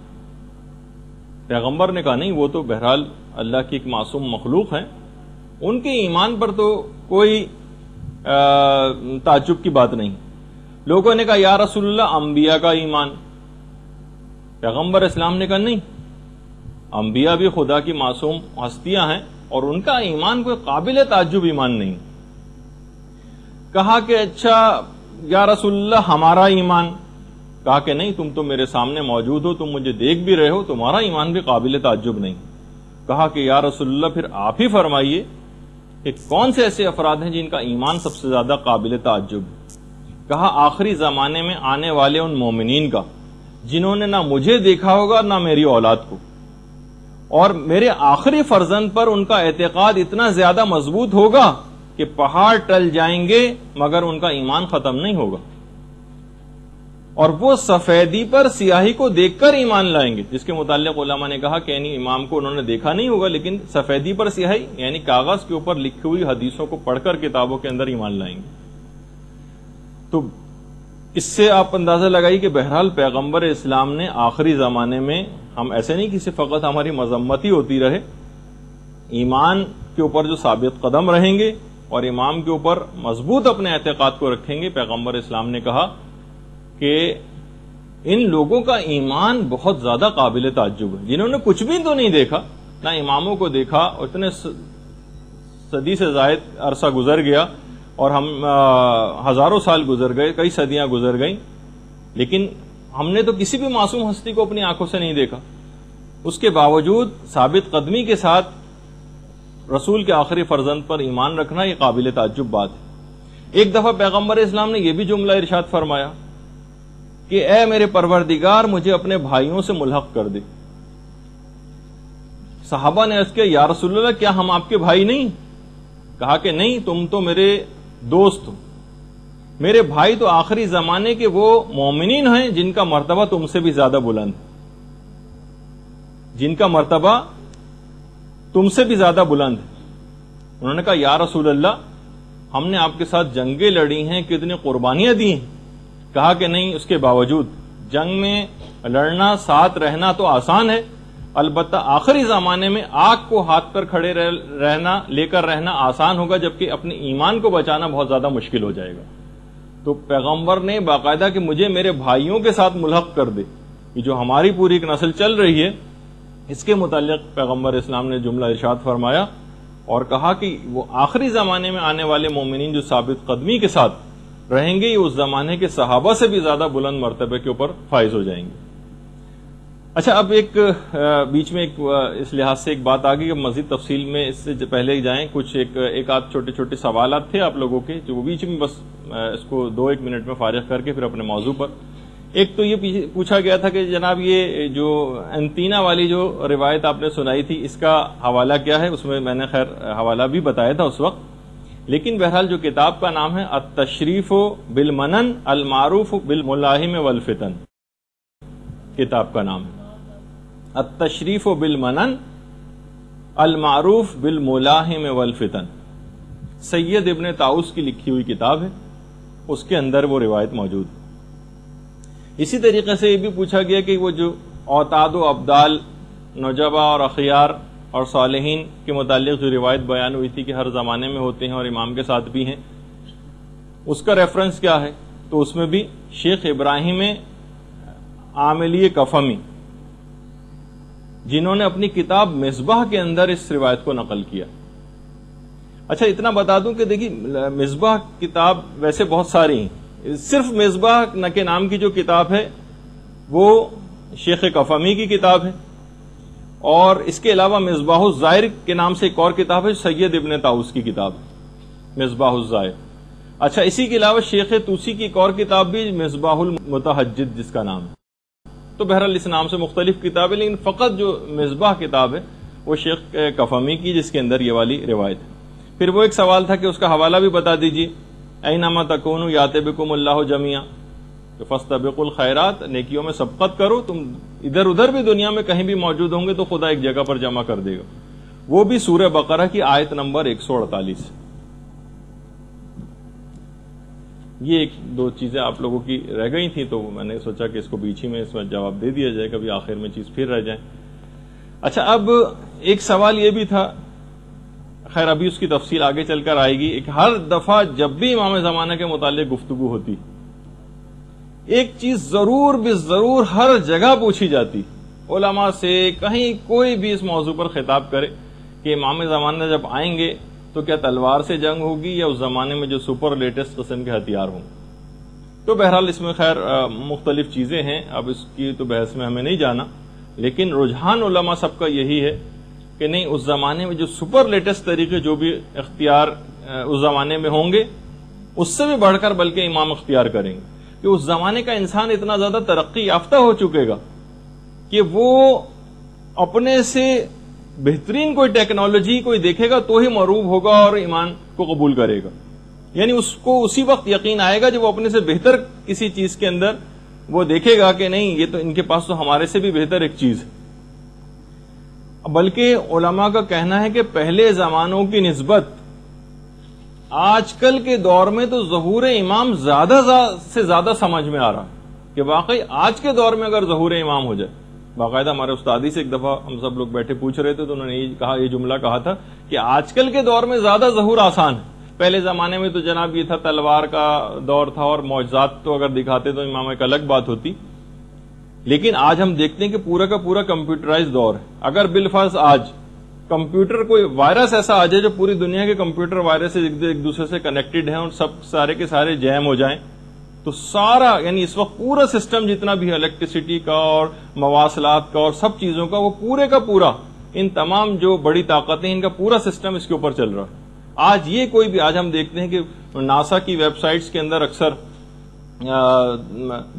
پیغمبر نے کہا نہیں، وہ تو بہرحال اللہ کی ایک معصوم مخلوق ہے، ان کے ایمان پر تو کوئی تعجب کی بات نہیں. لوگوں نے کہا یا رسول اللہ انبیاء کا ایمان. پیغمبر اسلام نے کہا نہیں، انبیاء بھی خدا کی معصوم ہستیاں ہیں اور ان کا ایمان کوئی قابل تعجب ایمان نہیں. کہا کہ اچھا یا رسول اللہ ہمارا ایمان. کہا کہ نہیں، تم تو میرے سامنے موجود ہو، تم مجھے دیکھ بھی رہے ہو، تمہارا ایمان بھی قابل تعجب نہیں. کہا کہ یا رسول اللہ پھر آپ ہی فرمائیے کہ کون سے ایسے افراد ہیں جن کا ایمان سب سے زیادہ قابل تعجب. کہا آخری زمانے میں آنے والے ان مومنین کا جنہوں نے نہ مجھے دیکھا ہوگا نہ میری اولاد کو، اور میرے آخری فرزند پر ان کا اعتقاد اتنا زیادہ مضبوط ہوگا کہ پہاڑ ٹل جائیں گے مگر ان کا ایمان ختم نہیں ہوگا، اور وہ سفیدی پر سیاہی کو دیکھ کر ایمان لائیں گے، جس کے متعلق علماء نے کہا کہ یعنی امام کو انہوں نے دیکھا نہیں ہوگا لیکن سفیدی پر سیاہی یعنی کاغذ کے اوپر لکھی ہوئی حدیثوں کو پڑھ کر کتابوں کے اندر ایمان لائیں گے۔ تو اس سے آپ اندازہ لگائی کہ بہرحال پیغمبر اسلام نے آخری زمانے میں، ہم ایسے نہیں کہ فقط ہماری مذمت ہی ہوتی رہے، ایمان کے اوپر جو ثابت قدم رہیں گے اور امام کے اوپر مضبوط اپنے اعتقاد کو رکھیں گے، پیغمبر اسلام نے کہا کہ ان لوگوں کا ایمان بہت زیادہ قابل تعجب ہے، جنہوں نے کچھ بھی تو نہیں دیکھا، نہ اماموں کو دیکھا، اور اتنے صدی سے زائد عرصہ گزر گیا اور ہم ہزاروں سال گزر گئے، کئی صدیاں گزر گئیں، لیکن ہم نے تو کسی بھی معصوم ہستی کو اپنی آنکھوں سے نہیں دیکھا، اس کے باوجود ثابت قدمی کے ساتھ رسول کے آخری فرزند پر ایمان رکھنا یہ قابل تعجب بات ہے۔ ایک دفعہ پیغمبر اسلام نے یہ بھی جملہ ارشاد فرمایا کہ اے میرے پروردگار مجھے اپنے بھائیوں سے ملحق کر دے۔ صحابہ نے عرض کیا یا رسول اللہ کیا ہم آپ کے بھائی نہیں؟ کہا کہ نہیں، تم تو میرے دوست ہو، میرے بھائی تو آخری زمانے کے وہ مومنین ہیں جن کا مرتبہ تم سے بھی زیادہ بلند، جن کا مرتبہ تم سے بھی زیادہ بلند ہے۔ انہوں نے کہا یا رسول اللہ ہم نے آپ کے ساتھ جنگیں لڑی ہیں، کتنی قربانیاں دی ہیں۔ کہا کہ نہیں، اس کے باوجود جنگ میں لڑنا، ساتھ رہنا تو آسان ہے، البتہ آخری زمانے میں آگ کو ہاتھ پر کھڑے رہنا، لے کر رہنا آسان ہوگا، جبکہ اپنے ایمان کو بچانا بہت زیادہ مشکل ہو جائے گا۔ تو پیغمبر نے باقاعدہ کہ مجھے میرے بھائیوں کے ساتھ ملحق کر دے، یہ جو ہماری پوری ایک نسل چل رہی ہے، اس کے متعلق پیغمبر اسلام نے جملہ ارشاد فرمایا اور کہا کہ وہ آخری زمانے میں آنے والے مومنین جو ثابت قدمی کے ساتھ رہیں گے، یہ اس زمانے کے صحابہ سے بھی زیادہ بلند مرتبے کے اوپر فائز ہو جائیں گے۔ اچھا، اب ایک بیچ میں اس لحاظ سے ایک بات آ گئی کہ مزید تفصیل میں اس سے پہلے جائیں، کچھ ایک آدھ چھوٹے چھوٹے سوالات تھے آپ لوگوں کے، جو بیچ میں بس اس کو 2-1 منٹ میں فارغ کر کے پھر اپنے موضوع پر۔ ایک تو یہ پوچھا گیا تھا کہ جناب یہ جو انتینا والی جو روایت آپ نے سنائی تھی، اس کا حوالہ کیا ہے؟ اس میں نے خیر حوالہ بھی بتایا تھا اس وقت، لیکن بہرحال جو کتاب کا نام ہے التشریف بالمنن المعروف بالملاحم والفتن، کتاب کا نام ہے التشریف بالمنن المعروف بالملاحم والفتن، سید ابن طاؤس کی لکھی ہوئی کتاب ہے، اس کے اندر وہ روایت موجود ہے۔ اسی طریقے سے یہ بھی پوچھا گیا کہ وہ جو اوتاد و ابدال، نجبا اور اخیار اور صالحین کے متعلق جو روایت بیان ہوئی تھی کہ ہر زمانے میں ہوتے ہیں اور امام کے ساتھ بھی ہیں، اس کا ریفرنس کیا ہے؟ تو اس میں بھی شیخ ابراہیم عاملی کفمی، جنہوں نے اپنی کتاب مصباح کے اندر اس روایت کو نقل کیا۔ اچھا، اتنا بتا دوں کہ دیکھیے مصباح کتاب ویسے بہت ساری ہیں، صرف مصباح کے نام کی جو کتاب ہے وہ شیخ کفمی کی کتاب ہے، اور اس کے علاوہ مصباح الزائر کے نام سے ایک اور کتاب ہے، سید ابن طاؤس کی کتاب مصباح الزائر۔ اچھا، اسی کے علاوہ شیخ طوسی کی ایک اور کتاب بھی مصباح المتہجد جس کا نام ہے۔ تو بہرحال اس نام سے مختلف کتابیں، لیکن فقط جو مصباح کتاب ہے وہ شیخ کفمی کی، جس کے اندر یہ والی روایت ہے۔ پھر وہ ایک سوال تھا کہ اس کا حوالہ بھی بتا دیجیے، اینما تکونوا یات بکم اللہ جمیعا، فاستبقوا الخیرات، نیکیوں میں سبقت کرو، تم ادھر ادھر بھی دنیا میں کہیں بھی موجود ہوں گے تو خدا ایک جگہ پر جمع کر دے گا۔ وہ بھی سورہ بقرہ کی آیت نمبر 148۔ یہ ایک دو چیزیں آپ لوگوں کی رہ گئی تھیں، تو میں نے سوچا کہ اس کو بیچ ہی میں اس وقت جواب دے دیا جائے، کبھی آخر میں چیز پھر رہ جائے۔ اچھا، اب ایک سوال یہ بھی تھا، خیر ابھی اس کی تفصیل آگے چل کر آئے گی، ایک ہر دفعہ جب بھی امام زمانہ کے متعلق گفتگو ہوتی ایک چیز ضرور بھی ضرور ہر جگہ پوچھی جاتی علماء سے، کہیں کوئی بھی اس موضوع پر خطاب کرے کہ امام زمانہ جب آئیں گے تو کیا تلوار سے جنگ ہوگی یا اس زمانے میں جو سپر لیٹسٹ قسم کے ہتھیار ہوں۔ تو بہرحال اس میں خیر مختلف چیزیں ہیں، اب اس کی تو بحث میں ہمیں نہیں جانا، لیکن رجحان علماء سب کا یہی ہے کہ نہیں، اس زمانے میں جو سپر لیٹسٹ طریقے جو بھی اختیار اس زمانے میں ہوں گے اس سے بھی بڑھ کر بلکہ امام اختیار کریں گے کہ اس زمانے کا انسان اتنا زیادہ ترقی یافتہ ہو چکے گا کہ وہ اپنے سے بہترین کوئی ٹیکنالوجی کوئی دیکھے گا تو ہی مرعوب ہوگا اور ایمان کو قبول کرے گا. یعنی اس کو اسی وقت یقین آئے گا جب وہ اپنے سے بہتر کسی چیز کے اندر وہ دیکھے گا کہ نہیں یہ تو ان کے پاس تو ہمارے سے بھی بہتر ایک چیز ہے. بلکہ علماء کا کہنا ہے کہ پہلے زمانوں کی نسبت آج کل کے دور میں تو ظہور امام زیادہ سے زیادہ سمجھ میں آ رہا ہے کہ واقعی آج کے دور میں اگر ظہور امام ہو جائے. باقاعدہ ہمارے استادی سے ایک دفعہ ہم سب لوگ بیٹھے پوچھ رہے تھے تو انہوں نے یہ جملہ کہا تھا کہ آج کل کے دور میں زیادہ ظہور آسان ہے. پہلے زمانے میں تو جناب یہ تھا تلوار کا دور تھا اور معجزات تو اگر دکھاتے تو امام ایک الگ بات ہوتی. لیکن آج ہم دیکھتے ہیں کہ پورا کا پورا کمپیوٹرائز دور ہے. اگر بالفرض آج کمپیوٹر کوئی وائرس ایسا آ جائے جو پوری دنیا کے کمپیوٹر وائرس ایک دوسرے سے کنیکٹڈ ہیں اور سب سارے کے سارے جیم ہو جائیں تو سارا یعنی اس وقت پورا سسٹم جتنا بھی ہے الیکٹریسٹی کا اور مواصلات کا اور سب چیزوں کا وہ پورے کا پورا ان تمام جو بڑی طاقتیں ان کا پورا سسٹم اس کے اوپر چل رہا ہے. آج یہ کوئی بھی آج ہم دیکھتے ہیں کہ ناسا کی ویب سائٹس کے اندر اکثر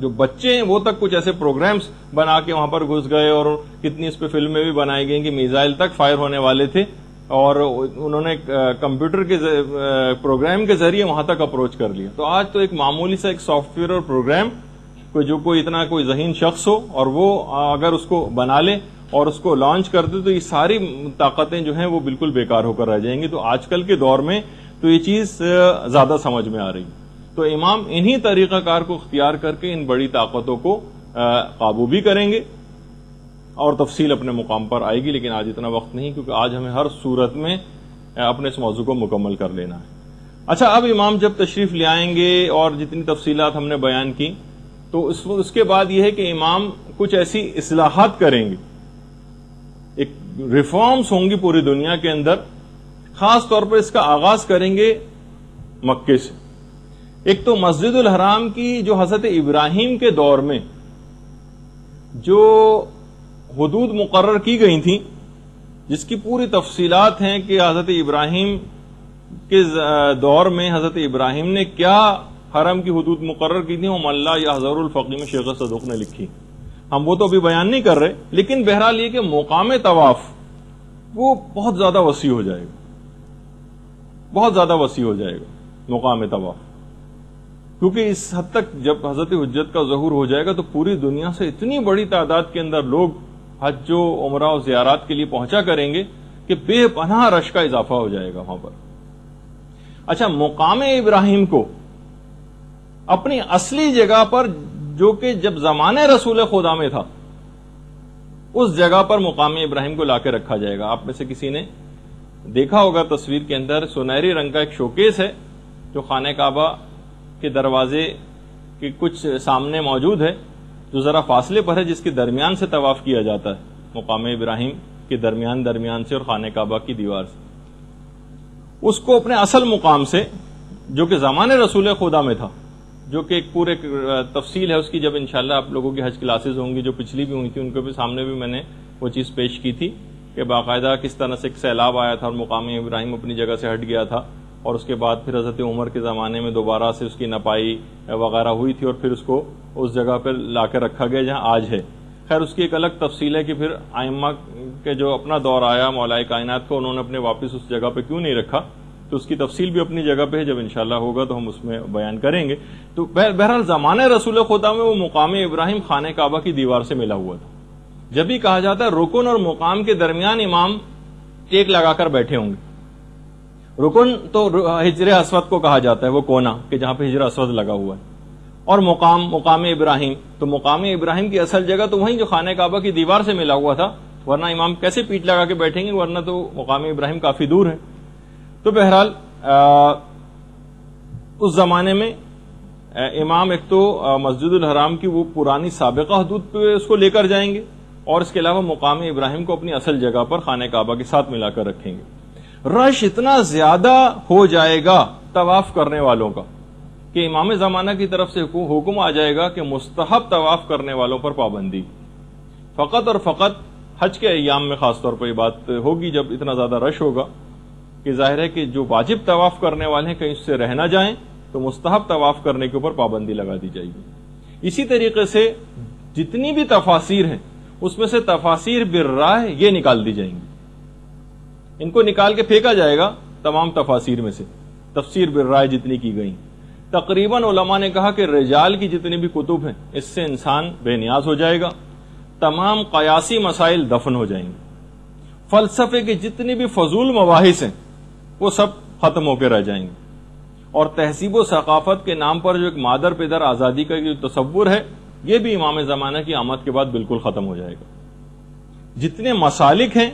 جو بچے ہیں وہ تک کچھ ایسے پروگرامز بنا کے وہاں پر گھس گئے اور کتنی اس پہ فلمیں بھی بنائی گئی کہ میزائل تک فائر ہونے والے تھے اور انہوں نے کمپیوٹر کے پروگرام کے ذریعے وہاں تک اپروچ کر لیا. تو آج تو ایک معمولی سا ایک سافٹ ویئر اور پروگرام کوئی اتنا کوئی ذہین شخص ہو اور وہ اگر اس کو بنا لے اور اس کو لانچ کر دے تو یہ ساری طاقتیں جو ہیں وہ بالکل بیکار ہو کر رہ جائیں گی. تو آج کل کے دور میں تو یہ چیز زیادہ سمجھ میں آ رہی. تو امام انہی طریقہ کار کو اختیار کر کے ان بڑی طاقتوں کو قابو بھی کریں گے اور تفصیل اپنے مقام پر آئے گی. لیکن آج اتنا وقت نہیں کیونکہ آج ہمیں ہر صورت میں اپنے اس موضوع کو مکمل کر لینا ہے. اچھا اب امام جب تشریف لے آئیں گے اور جتنی تفصیلات ہم نے بیان کی تو اس کے بعد یہ ہے کہ امام کچھ ایسی اصلاحات کریں گے. ایک ریفارمز ہوں گی پوری دنیا کے اندر. خاص طور پر اس کا آغاز کریں گے مکے سے. ایک تو مسجد الحرام کی جو حضرت ابراہیم کے دور میں جو حدود مقرر کی گئی تھیں جس کی پوری تفصیلات ہیں کہ حضرت ابراہیم کے دور میں حضرت ابراہیم نے کیا حرم کی حدود مقرر کی تھیں وہ ملا یا حضر الفقی میں شیخ صدوق نے لکھی. ہم وہ تو ابھی بیان نہیں کر رہے لیکن بہرحال یہ کہ مقام طواف وہ بہت زیادہ وسیع ہو جائے گا. بہت زیادہ وسیع ہو جائے گا مقام طواف کیونکہ اس حد تک جب حضرت حجت کا ظہور ہو جائے گا تو پوری دنیا سے اتنی بڑی تعداد کے اندر لوگ حج و عمرہ و زیارات کے لیے پہنچا کریں گے کہ بے پناہ رش کا اضافہ ہو جائے گا وہاں پر. اچھا مقام ابراہیم کو اپنی اصلی جگہ پر جو کہ جب زمانے رسول خدا میں تھا اس جگہ پر مقام ابراہیم کو لا کے رکھا جائے گا. آپ میں سے کسی نے دیکھا ہوگا تصویر کے اندر سنہری رنگ کا ایک شوکیس ہے جو خانہ کعبہ کے دروازے کے کچھ سامنے موجود ہے جو ذرا فاصلے پر ہے جس کے درمیان سے طواف کیا جاتا ہے مقام ابراہیم کے درمیان سے اور خانہ کعبہ کی دیوار سے. اس کو اپنے اصل مقام سے جو کہ زمانے رسول خدا میں تھا جو کہ ایک پورے تفصیل ہے اس کی جب انشاءاللہ آپ لوگوں کی حج کلاسز ہوں گی جو پچھلی بھی ہوئی تھی ان کے بھی سامنے بھی میں نے وہ چیز پیش کی تھی کہ باقاعدہ کس طرح سے ایک سیلاب آیا تھا اور مقام ابراہیم اپنی جگہ سے ہٹ گیا تھا اور اس کے بعد پھر حضرت عمر کے زمانے میں دوبارہ سے اس کی نپائی وغیرہ ہوئی تھی اور پھر اس کو اس جگہ پہ لا کے رکھا گیا جہاں آج ہے. خیر اس کی ایک الگ تفصیل ہے کہ پھر ائمہ کے جو اپنا دور آیا مولا کائنات کو انہوں نے اپنے واپس اس جگہ پہ کیوں نہیں رکھا تو اس کی تفصیل بھی اپنی جگہ پہ ہے. جب انشاءاللہ ہوگا تو ہم اس میں بیان کریں گے. تو بہرحال زمانے رسول خدا میں وہ مقام ابراہیم خانہ کعبہ کی دیوار سے ملا ہوا تھا. جب بھی کہا جاتا ہے رکن اور مقام کے درمیان امام ٹیک لگا کر بیٹھے ہوں گے. رکن تو حجر اسود کو کہا جاتا ہے وہ کونا کہ جہاں پہ حجر اسود لگا ہوا ہے اور مقام ابراہیم تو مقام ابراہیم کی اصل جگہ تو وہیں جو خانہ کعبہ کی دیوار سے ملا ہوا تھا ورنہ امام کیسے پیٹ لگا کے بیٹھیں گے ورنہ تو مقام ابراہیم کافی دور ہے. تو بہرحال اس زمانے میں امام ایک تو مسجد الحرام کی وہ پرانی سابقہ حدود پہ اس کو لے کر جائیں گے اور اس کے علاوہ مقام ابراہیم کو اپنی اصل جگہ پر خانہ کعبہ کے ساتھ ملا کر رکھیں گے. رش اتنا زیادہ ہو جائے گا طواف کرنے والوں کا کہ امام زمانہ کی طرف سے حکم آ جائے گا کہ مستحب طواف کرنے والوں پر پابندی فقط اور فقط حج کے ایام میں خاص طور پر یہ بات ہوگی جب اتنا زیادہ رش ہوگا کہ ظاہر ہے کہ جو واجب طواف کرنے والے ہیں کہیں اس سے رہ نہ جائیں تو مستحب طواف کرنے کے اوپر پابندی لگا دی جائے گی۔ اسی طریقے سے جتنی بھی تفاسیر ہیں اس میں سے تفاسیر بالرائے یہ نکال دی جائیں گی، ان کو نکال کے پھینکا جائے گا تمام تفاسیر میں سے، تفسیر بالرائے جتنی کی گئی۔ تقریباً علماء نے کہا کہ رجال کی جتنی بھی کتب ہیں اس سے انسان بے نیاز ہو جائے گا، تمام قیاسی مسائل دفن ہو جائیں گے، فلسفے کے جتنی بھی فضول مباحث ہیں وہ سب ختم ہو کے رہ جائیں گے، اور تہذیب و ثقافت کے نام پر جو ایک مادر پدر آزادی کا جو تصور ہے یہ بھی امام زمانہ کی آمد کے بعد بالکل ختم ہو جائے گا۔ جتنے مسالک ہیں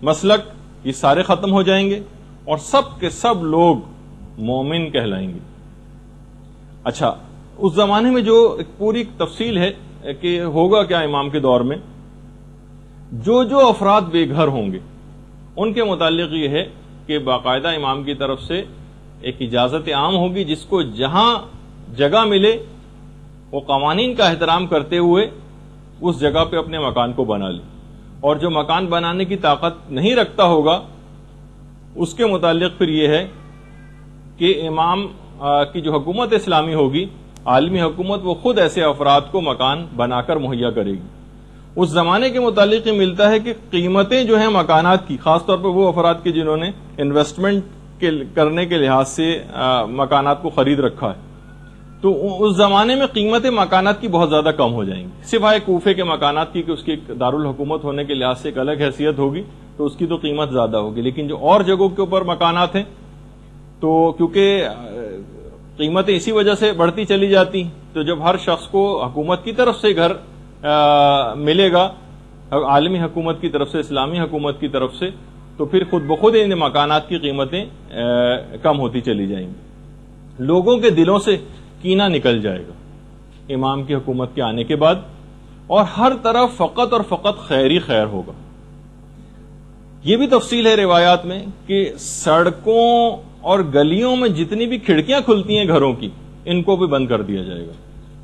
مسلک یہ سارے ختم ہو جائیں گے اور سب کے سب لوگ مومن کہلائیں گے۔ اچھا، اس زمانے میں جو ایک پوری تفصیل ہے کہ ہوگا کیا امام کے دور میں، جو افراد بے گھر ہوں گے ان کے متعلق یہ ہے کہ باقاعدہ امام کی طرف سے ایک اجازت عام ہوگی، جس کو جہاں جگہ ملے وہ قوانین کا احترام کرتے ہوئے اس جگہ پہ اپنے مکان کو بنا لے، اور جو مکان بنانے کی طاقت نہیں رکھتا ہوگا اس کے متعلق پھر یہ ہے کہ امام کی جو حکومت اسلامی ہوگی، عالمی حکومت، وہ خود ایسے افراد کو مکان بنا کر مہیا کرے گی۔ اس زمانے کے متعلق یہ ملتا ہے کہ قیمتیں جو ہیں مکانات کی، خاص طور پر وہ افراد کی جنہوں نے انویسٹمنٹ کرنے کے لحاظ سے مکانات کو خرید رکھا ہے، تو اس زمانے میں قیمتیں مکانات کی بہت زیادہ کم ہو جائیں گی، سوائے کوفے کے مکانات کی کہ اس کی ایک دارالحکومت ہونے کے لحاظ سے ایک الگ حیثیت ہوگی تو اس کی تو قیمت زیادہ ہوگی، لیکن جو اور جگہوں کے اوپر مکانات ہیں تو کیونکہ قیمتیں اسی وجہ سے بڑھتی چلی جاتی، تو جب ہر شخص کو حکومت کی طرف سے گھر ملے گا، عالمی حکومت کی طرف سے، اسلامی حکومت کی طرف سے، تو پھر خود بخود ان مکانات کی قیمتیں کم ہوتی چلی جائیں گی، لوگوں کے دلوں سے کینہ نکل جائے گا امام کی حکومت کے آنے کے بعد، اور ہر طرف فقط اور فقط خیر ہی خیر ہوگا۔ یہ بھی تفصیل ہے روایات میں کہ سڑکوں اور گلیوں میں جتنی بھی کھڑکیاں کھلتی ہیں گھروں کی ان کو بھی بند کر دیا جائے گا،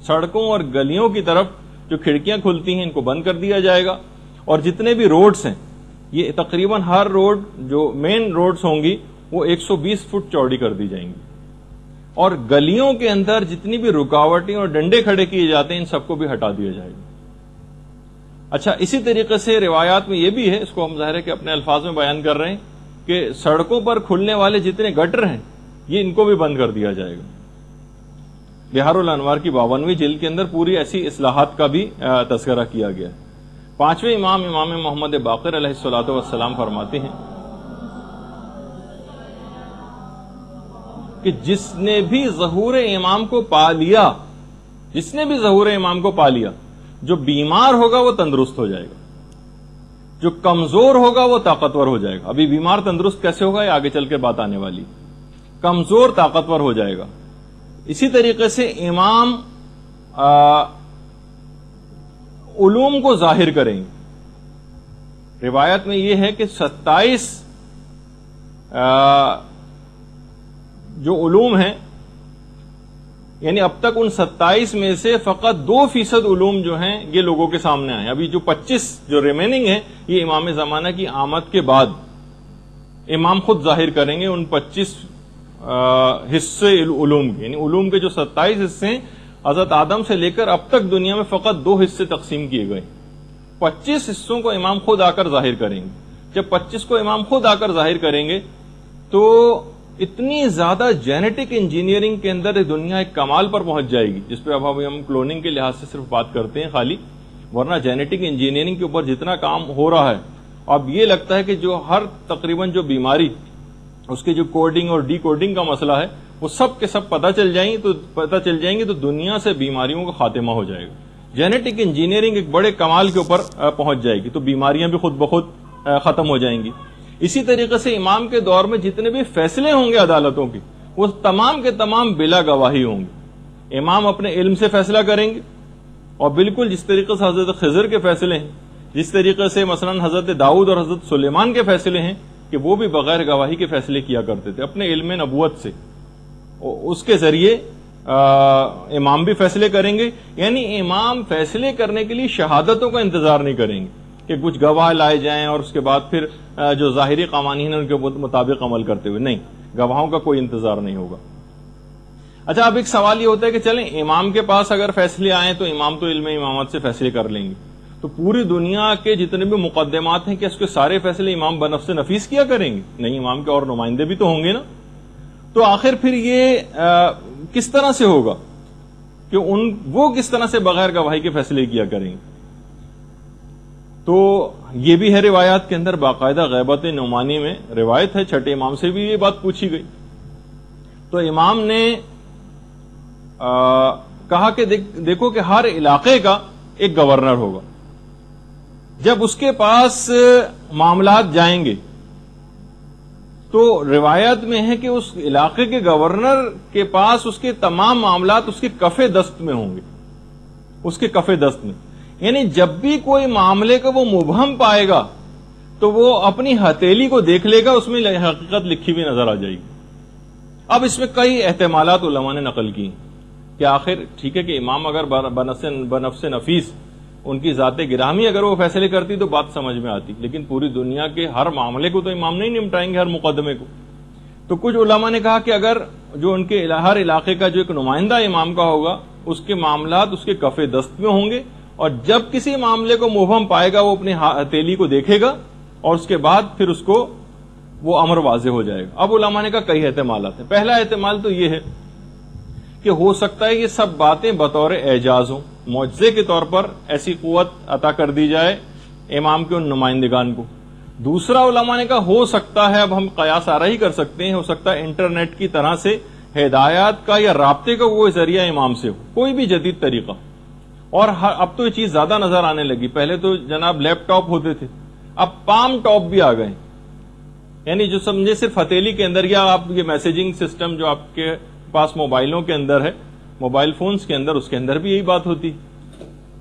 سڑکوں اور گلیوں کی طرف جو کھڑکیاں کھلتی ہیں ان کو بند کر دیا جائے گا، اور جتنے بھی روڈز ہیں یہ تقریباً ہر روڈ جو مین روڈز ہوں گی وہ 120 فٹ چوڑی کر دی جائیں گی، اور گلیوں کے اندر جتنی بھی رکاوٹیں اور ڈنڈے کھڑے کیے جاتے ہیں ان سب کو بھی ہٹا دیا جائے گا۔ اچھا، اسی طریقے سے روایات میں یہ بھی ہے، اس کو ہم ظاہر ہے کہ اپنے الفاظ میں بیان کر رہے ہیں، کہ سڑکوں پر کھلنے والے جتنے گٹر ہیں یہ ان کو بھی بند کر دیا جائے گا۔ بہار الانوار کی 52ویں جلد کے اندر پوری ایسی اصلاحات کا بھی تذکرہ کیا گیا ہے۔ پانچویں امام محمد باقر علیہ الصلوۃ والسلام فرماتے ہیں کہ جس نے بھی ظہور امام کو پا لیا، جس نے بھی ظہور امام کو پا لیا، جو بیمار ہوگا وہ تندرست ہو جائے گا، جو کمزور ہوگا وہ طاقتور ہو جائے گا۔ ابھی بیمار تندرست کیسے ہوگا یہ آگے چل کے بات آنے والی، کمزور طاقتور ہو جائے گا۔ اسی طریقے سے امام علوم کو ظاہر کریں گے۔ روایت میں یہ ہے کہ 27 جو علوم ہیں، یعنی اب تک ان 27 میں سے فقط 2% علوم جو ہیں یہ لوگوں کے سامنے آئے، ابھی جو 25 جو ریمیننگ ہیں یہ امام زمانہ کی آمد کے بعد امام خود ظاہر کریں گے ان 25 حصے علوم کے، یعنی علوم کے جو 27 حصے ہیں حضرت آدم سے لے کر اب تک دنیا میں فقط 2 حصے تقسیم کیے گئے، 25 حصوں کو امام خود آ کر ظاہر کریں گے۔ جب 25 کو امام خود آ کر ظاہر کریں گے تو اتنی زیادہ جینیٹک انجینئرنگ کے اندر دنیا ایک کمال پر پہنچ جائے گی، جس پہ اب ہم کلوننگ کے لحاظ سے صرف بات کرتے ہیں خالی، ورنہ جینیٹک انجینئرنگ کے اوپر جتنا کام ہو رہا ہے اب یہ لگتا ہے کہ جو ہر تقریباً جو بیماری اس کے جو کوڈنگ اور ڈی کوڈنگ کا مسئلہ ہے وہ سب کے سب پتہ چل جائیں گی تو دنیا سے بیماریوں کا خاتمہ ہو جائے گا۔ جینیٹک انجینئرنگ ایک بڑے کمال کے اوپر پہنچ جائے گی تو بیماریاں بھی خود بخود ختم ہو جائیں گی۔ اسی طریقے سے امام کے دور میں جتنے بھی فیصلے ہوں گے عدالتوں کے وہ تمام کے تمام بلا گواہی ہوں گے، امام اپنے علم سے فیصلہ کریں گے، اور بالکل جس طریقے سے حضرت خضر کے فیصلے ہیں، جس طریقے سے مثلا حضرت داؤد اور حضرت سلیمان کے فیصلے ہیں کہ وہ بھی بغیر گواہی کے فیصلے کیا کرتے تھے اپنے علم نبوت سے، اس کے ذریعے امام بھی فیصلے کریں گے، یعنی امام فیصلے کرنے کے لیے شہادتوں کا انتظار نہیں کریں گے کہ کچھ گواہ لائے جائیں اور اس کے بعد پھر جو ظاہری قوانین ہیں ان کے مطابق عمل کرتے ہوئے، نہیں، گواہوں کا کوئی انتظار نہیں ہوگا۔ اچھا اب ایک سوال یہ ہوتا ہے کہ چلیں امام کے پاس اگر فیصلے آئیں تو امام تو علم امامت سے فیصلے کر لیں گے، تو پوری دنیا کے جتنے بھی مقدمات ہیں کہ اس کے سارے فیصلے امام بنفس نفیس کیا کریں گے؟ نہیں، امام کے اور نمائندے بھی تو ہوں گے نا. تو آخر پھر یہ کس طرح سے ہوگا کہ وہ کس طرح سے بغیر گواہی کے فیصلے کیا کریں گے؟ تو یہ بھی ہے روایات کے اندر باقاعدہ غیبت نعمانی میں روایت ہے، چھٹے امام سے بھی یہ بات پوچھی گئی تو امام نے کہا کہ دیکھو کہ ہر علاقے کا ایک گورنر ہوگا، جب اس کے پاس معاملات جائیں گے تو روایت میں ہے کہ اس علاقے کے گورنر کے پاس اس کے تمام معاملات اس کے کفِ دست میں ہوں گے، اس کے کفِ دست میں. یعنی جب بھی کوئی معاملے کو وہ مبہم پائے گا تو وہ اپنی ہتھیلی کو دیکھ لے گا، اس میں حقیقت لکھی ہوئی نظر آ جائے گی. اب اس میں کئی احتمالات علماء نے نقل کی کہ آخر ٹھیک ہے کہ امام اگر بنفس نفیس ان کی ذات گرامی اگر وہ فیصلے کرتی تو بات سمجھ میں آتی، لیکن پوری دنیا کے ہر معاملے کو تو امام نہیں نمٹائیں گے، ہر مقدمے کو. تو کچھ علماء نے کہا کہ اگر جو ان کے ہر علاقے کا جو ایک نمائندہ امام کا ہوگا اس کے معاملات اس کے کفِ دست میں ہوں گے، اور جب کسی معاملے کو مبہم پائے گا وہ اپنی ہتھیلی کو دیکھے گا اور اس کے بعد پھر اس کو وہ امر واضح ہو جائے گا. اب علماء نے کہا کئی احتمالات ہیں. پہلا احتمال تو یہ ہے کہ ہو سکتا ہے یہ سب باتیں بطور اعجاز ہوں، معجزے کے طور پر ایسی قوت عطا کر دی جائے امام کے ان نمائندگان کو. دوسرا علماء نے کہا ہو سکتا ہے، اب ہم قیاس آرائی کر سکتے ہیں، ہو سکتا ہے انٹرنیٹ کی طرح سے ہدایات کا یا رابطے کا وہ ذریعہ امام سے ہو، کوئی بھی جدید طریقہ. اور اب تو یہ چیز زیادہ نظر آنے لگی، پہلے تو جناب لیپ ٹاپ ہوتے تھے، اب پام ٹاپ بھی آ گئے، یعنی جو سمجھے صرف ہتھیلی کے اندر، یا آپ یہ میسیجنگ سسٹم جو آپ کے پاس موبائلوں کے اندر ہے، موبائل فونز کے اندر، اس کے اندر بھی یہی بات ہوتی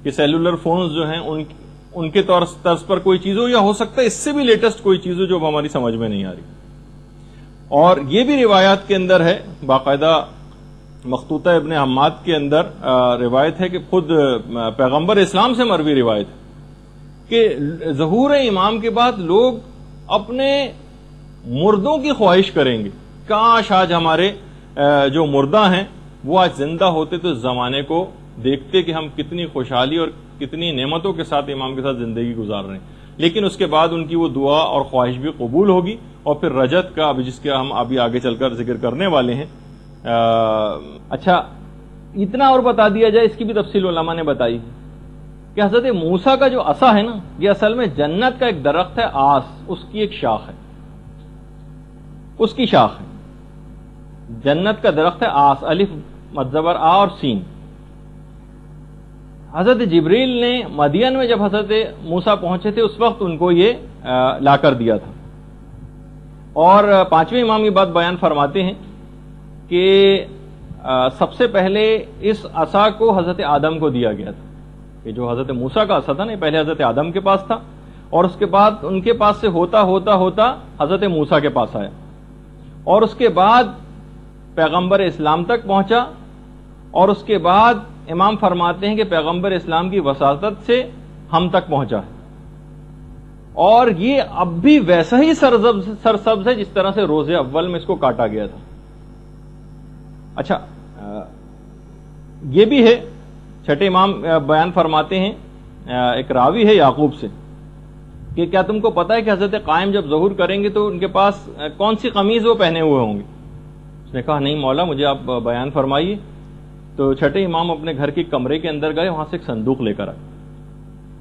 کہ سیلولر فونز جو ہیں ان کے طرز پر کوئی چیز ہو، یا ہو سکتا ہے اس سے بھی لیٹسٹ کوئی چیز ہو جو ہماری سمجھ میں نہیں آ رہی. اور یہ بھی روایات کے اندر ہے، باقاعدہ مخطوطہ ابن حماد کے اندر روایت ہے کہ خود پیغمبر اسلام سے مروی روایت ہے کہ ظہور امام کے بعد لوگ اپنے مردوں کی خواہش کریں گے، کاش آج ہمارے جو مردہ ہیں وہ آج زندہ ہوتے تو اس زمانے کو دیکھتے کہ ہم کتنی خوشحالی اور کتنی نعمتوں کے ساتھ امام کے ساتھ زندگی گزار رہے ہیں. لیکن اس کے بعد ان کی وہ دعا اور خواہش بھی قبول ہوگی، اور پھر رجت کا اب جس کے ہم ابھی آگے چل کر ذکر کرنے والے ہیں. اچھا اتنا اور بتا دیا جائے، اس کی بھی تفصیل علماء نے بتائی کہ حضرت موسیٰ کا جو عصا ہے نا، یہ اصل میں جنت کا ایک درخت ہے، آس، اس کی ایک شاخ ہے، اس کی شاخ ہے. جنت کا درخت ہے آس، الف مدزبر آ اور سین. حضرت جبریل نے مدین میں جب حضرت موسیٰ پہنچے تھے اس وقت ان کو یہ لا کر دیا تھا. اور پانچویں امام یہ بات بیان فرماتے ہیں کہ سب سے پہلے اس عصا کو حضرت آدم کو دیا گیا تھا، کہ جو حضرت موسیٰ کا عصا تھا نا پہلے حضرت آدم کے پاس تھا، اور اس کے بعد ان کے پاس سے ہوتا ہوتا ہوتا حضرت موسیٰ کے پاس آیا، اور اس کے بعد پیغمبر اسلام تک پہنچا، اور اس کے بعد امام فرماتے ہیں کہ پیغمبر اسلام کی وساطت سے ہم تک پہنچا ہے، اور یہ اب بھی ویسا ہی سرسبز ہے جس طرح سے روز اول میں اس کو کاٹا گیا تھا. اچھا یہ بھی ہے، چھٹے امام بیان فرماتے ہیں، ایک راوی ہے یعقوب سے کہ کیا تم کو پتا ہے کہ حضرت قائم جب ظہور کریں گے تو ان کے پاس کون سی قمیض وہ پہنے ہوئے ہوں گے؟ اس نے کہا نہیں مولا مجھے آپ بیان فرمائیے. تو چھٹے امام اپنے گھر کے کمرے کے اندر گئے، وہاں سے ایک صندوق لے کر آئے،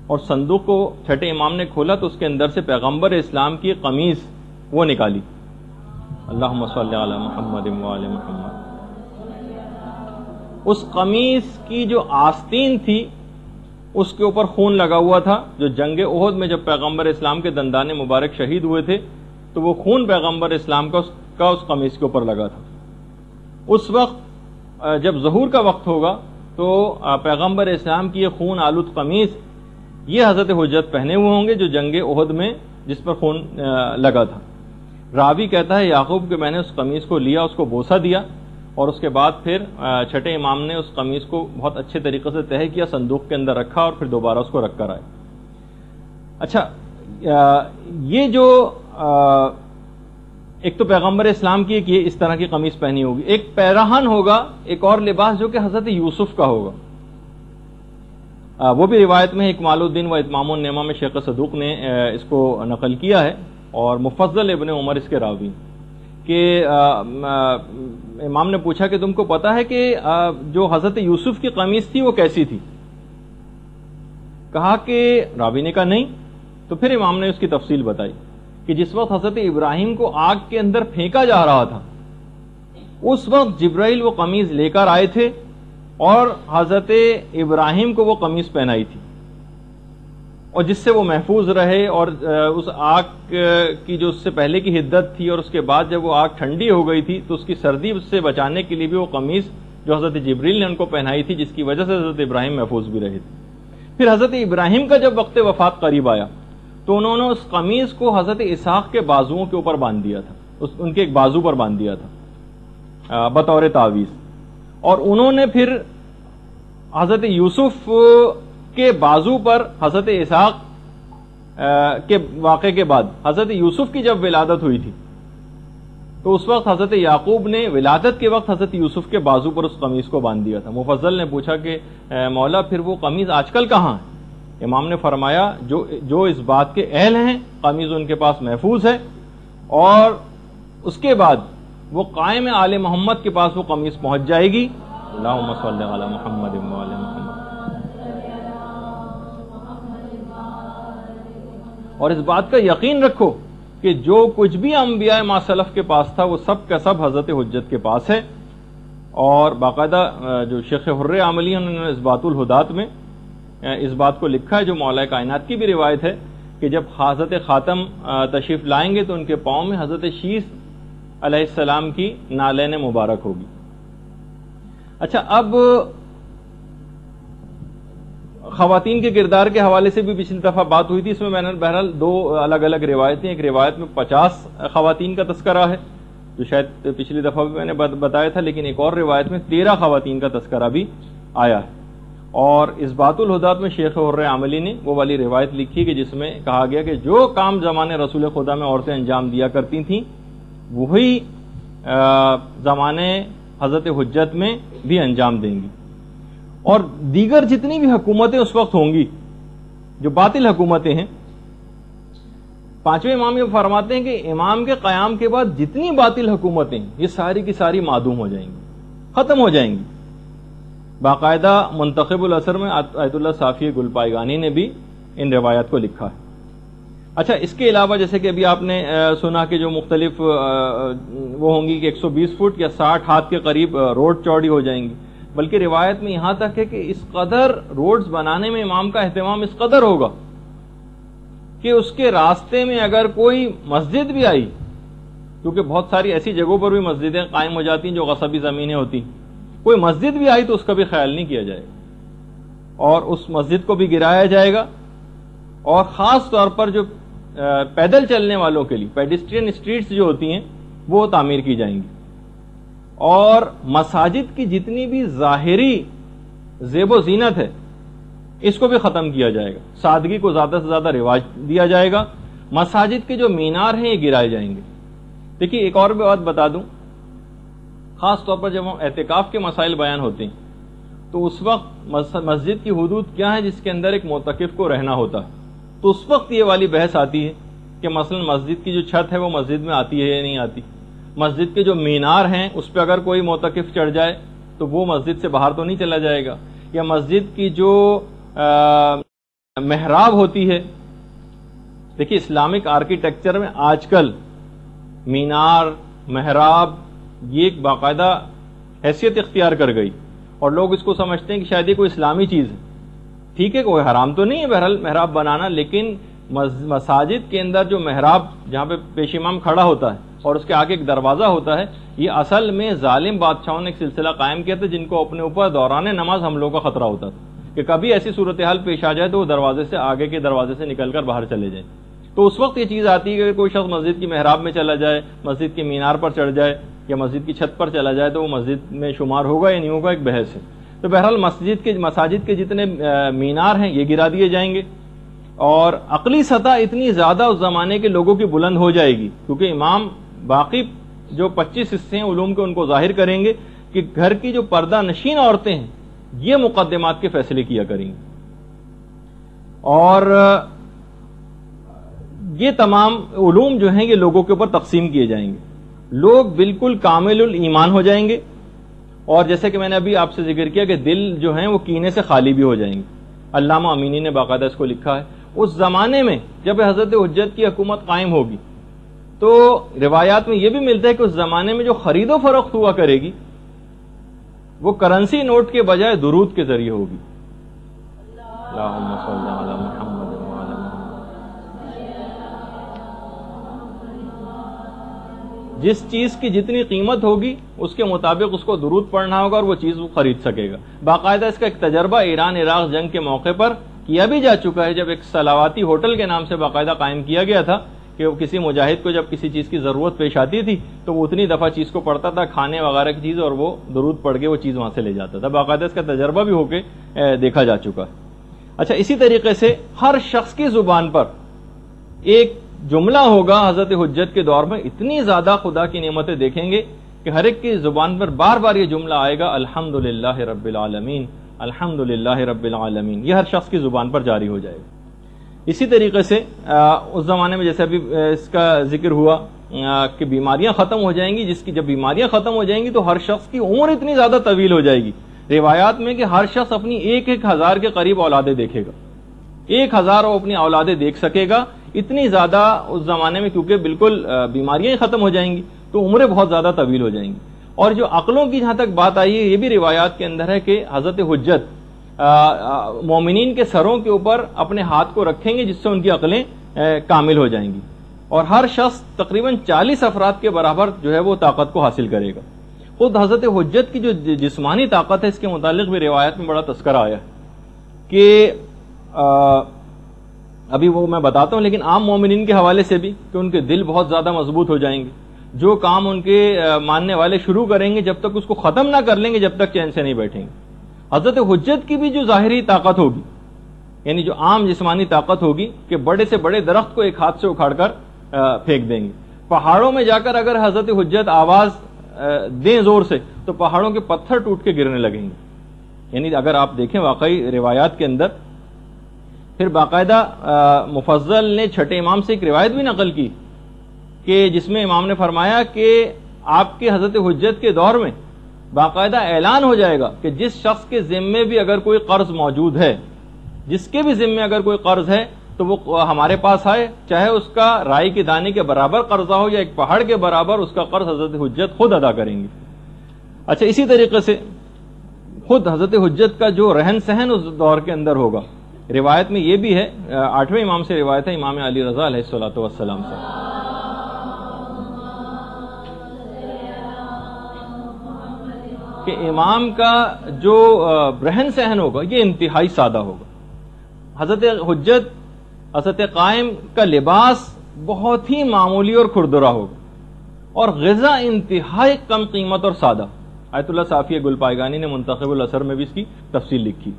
اور صندوق کو چھٹے امام نے کھولا تو اس کے اندر سے پیغمبر اسلام کی قمیض وہ نکالی. اللہم صلی علی محمد وآل محمد. اس قمیض کی جو آستین تھی اس کے اوپر خون لگا ہوا تھا، جو جنگ احد میں جب پیغمبر اسلام کے دندان مبارک شہید ہوئے تھے تو وہ خون پیغمبر اسلام کا اس قمیض کے اوپر لگا تھا. اس وقت جب ظہور کا وقت ہوگا تو پیغمبر اسلام کی یہ خون آلود قمیض یہ حضرت حجت پہنے ہوئے ہوں گے جو جنگ احد میں جس پر خون لگا تھا. راوی کہتا ہے یعقوب کہ میں نے اس قمیض کو لیا، اس کو بوسہ دیا، اور اس کے بعد پھر چھٹے امام نے اس قمیض کو بہت اچھے طریقے سے تہہ کیا، صندوق کے اندر رکھا، اور پھر دوبارہ اس کو رکھ کر آئے. اچھا یہ جو ایک تو پیغمبر اسلام کی ایک یہ اس طرح کی قمیص پہنی ہوگی، ایک پیراہن ہوگا، ایک اور لباس جو کہ حضرت یوسف کا ہوگا. وہ بھی روایت میں اکمال الدین و اتمام النعمہ میں شیخ صدوق نے اس کو نقل کیا ہے، اور مفضل ابن عمر اس کے راوی، کہ امام نے پوچھا کہ تم کو پتا ہے کہ جو حضرت یوسف کی قمیص تھی وہ کیسی تھی؟ کہا کہ راوی نے کہا نہیں. تو پھر امام نے اس کی تفصیل بتائی کہ جس وقت حضرت ابراہیم کو آگ کے اندر پھینکا جا رہا تھا اس وقت جبرائیل وہ قمیض لے کر آئے تھے اور حضرت ابراہیم کو وہ قمیض پہنائی تھی، اور جس سے وہ محفوظ رہے، اور اس آگ کی جو اس سے پہلے کی حدت تھی اور اس کے بعد جب وہ آگ ٹھنڈی ہو گئی تھی تو اس کی سردی سے بچانے کے لیے بھی وہ قمیض جو حضرت جبریل نے ان کو پہنائی تھی، جس کی وجہ سے حضرت ابراہیم محفوظ بھی رہے تھے. پھر حضرت ابراہیم کا جب وقت وفات قریب آیا تو انہوں نے اس قمیض کو حضرت اسحاق کے بازوؤں کے اوپر باندھ دیا تھا، ان کے ایک بازو پر باندھ دیا تھا بطور تعویذ، اور انہوں نے پھر حضرت یوسف کے بازو پر حضرت اسحاق کے واقعے کے بعد حضرت یوسف کی جب ولادت ہوئی تھی تو اس وقت حضرت یعقوب نے ولادت کے وقت حضرت یوسف کے بازو پر اس قمیض کو باندھ دیا تھا. مفضل نے پوچھا کہ مولا پھر وہ قمیض آج کل کہاں ہے؟ امام نے فرمایا جو اس بات کے اہل ہیں قمیض ان کے پاس محفوظ ہے، اور اس کے بعد وہ قائم آل محمد کے پاس وہ قمیض پہنچ جائے گی. اللہم صلی علی محمد و آل محمد. اور اس بات کا یقین رکھو کہ جو کچھ بھی انبیاء ما سلف کے پاس تھا وہ سب کا سب حضرت حجت کے پاس ہے. اور باقاعدہ جو شیخ حر عاملی انہوں نے اثبات الہدات میں اس بات کو لکھا ہے، جو مولا کائنات کی بھی روایت ہے کہ جب حضرت خاتم تشریف لائیں گے تو ان کے پاؤں میں حضرت شیس علیہ السلام کی نالین مبارک ہوگی. اچھا، اب خواتین کے کردار کے حوالے سے بھی پچھلی دفعہ بات ہوئی تھی، اس میں نے بہرحال دو الگ الگ روایتیں، ایک روایت میں 50 خواتین کا تذکرہ ہے جو شاید پچھلی دفعہ بھی میں نے بتایا تھا، لیکن ایک اور روایت میں 13 خواتین کا تذکرہ بھی آیا ہے. اور اس بات الہدات میں شیخ حر عاملی نے وہ والی روایت لکھی کہ جس میں کہا گیا کہ جو کام زمانے رسول خدا میں عورتیں انجام دیا کرتی تھیں وہی زمانے حضرت حجت میں بھی انجام دیں گی. اور دیگر جتنی بھی حکومتیں اس وقت ہوں گی جو باطل حکومتیں ہیں، پانچویں امام یہ فرماتے ہیں کہ امام کے قیام کے بعد جتنی باطل حکومتیں یہ ساری کی ساری معدوم ہو جائیں گی، ختم ہو جائیں گی. باقاعدہ منتخب الاثر میں آیت اللہ صافی گلپائگانی نے بھی ان روایات کو لکھا ہے. اچھا، اس کے علاوہ جیسے کہ ابھی آپ نے سنا کہ جو مختلف وہ ہوں گی کہ 120 فٹ یا 60 ہاتھ کے قریب روڈ چوڑی ہو جائیں گی، بلکہ روایت میں یہاں تک ہے کہ اس قدر روڈز بنانے میں امام کا اہتمام اس قدر ہوگا کہ اس کے راستے میں اگر کوئی مسجد بھی آئی، کیونکہ بہت ساری ایسی جگہوں پر بھی مسجدیں قائم ہو جاتی ہیں جو غصبی زمینیں ہوتی، کوئی مسجد بھی آئی تو اس کا بھی خیال نہیں کیا جائے گا اور اس مسجد کو بھی گرایا جائے گا. اور خاص طور پر جو پیدل چلنے والوں کے لیے پیڈسٹرین اسٹریٹس جو ہوتی ہیں وہ تعمیر کی جائیں گی. اور مساجد کی جتنی بھی ظاہری زیب و زینت ہے اس کو بھی ختم کیا جائے گا، سادگی کو زیادہ سے زیادہ رواج دیا جائے گا. مساجد کے جو مینار ہیں یہ گرائے جائیں گے. دیکھیے ایک اور بھی بات بتا دوں، خاص طور پر جب ہم اعتکاف کے مسائل بیان ہوتے ہیں تو اس وقت مسجد کی حدود کیا ہے جس کے اندر ایک معتکف کو رہنا ہوتا ہے، تو اس وقت یہ والی بحث آتی ہے کہ مثلا مسجد کی جو چھت ہے وہ مسجد میں آتی ہے یا نہیں آتی، مسجد کے جو مینار ہیں اس پہ اگر کوئی معتکف چڑھ جائے تو وہ مسجد سے باہر تو نہیں چلا جائے گا، یا مسجد کی جو محراب ہوتی ہے. دیکھیے اسلامک آرکیٹیکچر میں آج کل مینار، محراب یہ ایک باقاعدہ حیثیت اختیار کر گئی اور لوگ اس کو سمجھتے ہیں کہ شاید یہ کوئی اسلامی چیز ہے. ٹھیک ہے، کوئی حرام تو نہیں ہے بہرحال محراب بنانا، لیکن مساجد کے اندر جو محراب جہاں پہ پیش امام کھڑا ہوتا ہے اور اس کے آگے ایک دروازہ ہوتا ہے، یہ اصل میں ظالم بادشاہوں نے ایک سلسلہ قائم کیا تھا جن کو اپنے اوپر دوران نماز حملوں کا خطرہ ہوتا تھا کہ کبھی ایسی صورتحال پیش آ جائے تو وہ دروازے سے آگے کے دروازے سے نکل کر باہر چلے جائیں. تو اس وقت یہ چیز آتی ہے کہ کوئی شخص مسجد کی محراب میں چلا جائے، مسجد کے مینار پر چڑھ جائے یا مسجد کی چھت پر چلا جائے تو وہ مسجد میں شمار ہوگا یا نہیں ہوگا، ایک بحث ہے. تو بہرحال مساجد کے جتنے مینار ہیں یہ گرا دیے جائیں گے اور عقلی سطح اتنی زیادہ اس زمانے کے لوگوں کی بلند ہو جائے گی کیونکہ امام باقی جو 25 حصے ہیں علوم کے ان کو ظاہر کریں گے کہ گھر کی جو پردہ نشین عورتیں ہیں یہ مقدمات کے فیصلے کیا کریں گی، اور یہ تمام علوم جو ہیں یہ لوگوں کے اوپر تقسیم کیے جائیں گے، لوگ بالکل کامل الایمان ہو جائیں گے، اور جیسے کہ میں نے ابھی آپ سے ذکر کیا کہ دل جو ہیں وہ کینے سے خالی بھی ہو جائیں گے۔ علامہ امینی نے باقاعدہ اس کو لکھا ہے۔ اس زمانے میں جب حضرت حجت کی حکومت قائم ہوگی تو روایات میں یہ بھی ملتا ہے کہ اس زمانے میں جو خرید و فروخت ہوا کرے گی وہ کرنسی نوٹ کے بجائے درود کے ذریعے ہوگی۔ اللہم صلی علی محمد وعلی محمد۔ جس چیز کی جتنی قیمت ہوگی اس کے مطابق اس کو درود پڑھنا ہوگا اور وہ چیز وہ خرید سکے گا۔ باقاعدہ اس کا ایک تجربہ ایران عراق جنگ کے موقع پر کیا بھی جا چکا ہے، جب ایک صلواتی ہوٹل کے نام سے باقاعدہ قائم کیا گیا تھا کہ وہ کسی مجاہد کو جب کسی چیز کی ضرورت پیش آتی تھی تو وہ اتنی دفعہ چیز کو پڑھتا تھا، کھانے وغیرہ کی چیز، اور وہ درود پڑھ کے وہ چیز وہاں سے لے جاتا تھا۔ باقاعدہ اس کا تجربہ بھی ہو کے دیکھا جا چکا ہے۔ اچھا، اسی طریقے سے ہر شخص کی زبان پر ایک جملہ ہوگا حضرت حجت کے دور میں، اتنی زیادہ خدا کی نعمتیں دیکھیں گے کہ ہر ایک کی زبان پر بار بار یہ جملہ آئے گا، الحمدللہ رب العالمین، الحمدللہ رب العالمین، یہ ہر شخص کی زبان پر جاری ہو جائے گا۔ اسی طریقے سے اس زمانے میں جیسے ابھی اس کا ذکر ہوا کہ بیماریاں ختم ہو جائیں گی، جب بیماریاں ختم ہو جائیں گی تو ہر شخص کی عمر اتنی زیادہ طویل ہو جائے گی، روایات میں کہ ہر شخص اپنی 1,000 کے قریب اولادیں دیکھے گا، 1,000 وہ اپنی اولادیں دیکھ سکے گا، اتنی زیادہ اس زمانے میں، کیونکہ بالکل بیماریاں ہی ختم ہو جائیں گی تو عمریں بہت زیادہ طویل ہو جائیں گی۔ اور جو عقلوں کی جہاں تک بات آئی ہے، یہ بھی روایات کے اندر ہے کہ حضرت حجت مومنین کے سروں کے اوپر اپنے ہاتھ کو رکھیں گے جس سے ان کی عقلیں کامل ہو جائیں گی، اور ہر شخص تقریباً 40 افراد کے برابر جو ہے وہ طاقت کو حاصل کرے گا۔ خود حضرت حجت کی جو جسمانی طاقت ہے اس کے متعلق بھی روایت میں بڑا تذکرہ آیا ہے کہ ابھی وہ میں بتاتا ہوں، لیکن عام مومنین کے حوالے سے بھی کہ ان کے دل بہت زیادہ مضبوط ہو جائیں گے، جو کام ان کے ماننے والے شروع کریں گے جب تک اس کو ختم نہ کر لیں گے جب تک چین سے نہیں بیٹھیں گے۔ حضرت حجت کی بھی جو ظاہری طاقت ہوگی، یعنی جو عام جسمانی طاقت ہوگی کہ بڑے سے بڑے درخت کو ایک ہاتھ سے اکھاڑ کر پھینک دیں گے، پہاڑوں میں جا کر اگر حضرت حجت آواز دیں زور سے تو پہاڑوں کے پتھر ٹوٹ کے گرنے لگیں گے۔ یعنی اگر آپ دیکھیں واقعی روایات کے اندر، پھر باقاعدہ مفضل نے چھٹے امام سے ایک روایت بھی نقل کی کہ جس میں امام نے فرمایا کہ آپ کے حضرت حجت کے دور میں باقاعدہ اعلان ہو جائے گا کہ جس شخص کے ذمے بھی اگر کوئی قرض موجود ہے، جس کے بھی ذمے اگر کوئی قرض ہے تو وہ ہمارے پاس آئے، چاہے اس کا رائی کے دانے کے برابر قرضہ ہو یا ایک پہاڑ کے برابر، اس کا قرض حضرت حجت خود ادا کریں گے۔ اچھا، اسی طریقے سے خود حضرت حجت کا جو رہن سہن اس دور کے اندر ہوگا، روایت میں یہ بھی ہے، 8ویں امام سے روایت ہے، امام علی رضا علیہ الصلوۃ والسلام سے، کہ امام کا جو رہن سہن ہوگا یہ انتہائی سادہ ہوگا۔ حضرت حجت، حضرت قائم کا لباس بہت ہی معمولی اور کھردرا ہوگا، اور غذا انتہائی کم قیمت اور سادہ۔ آیت اللہ صافی گل پائیگانی نے منتخب الاثر میں بھی اس کی تفصیل لکھی۔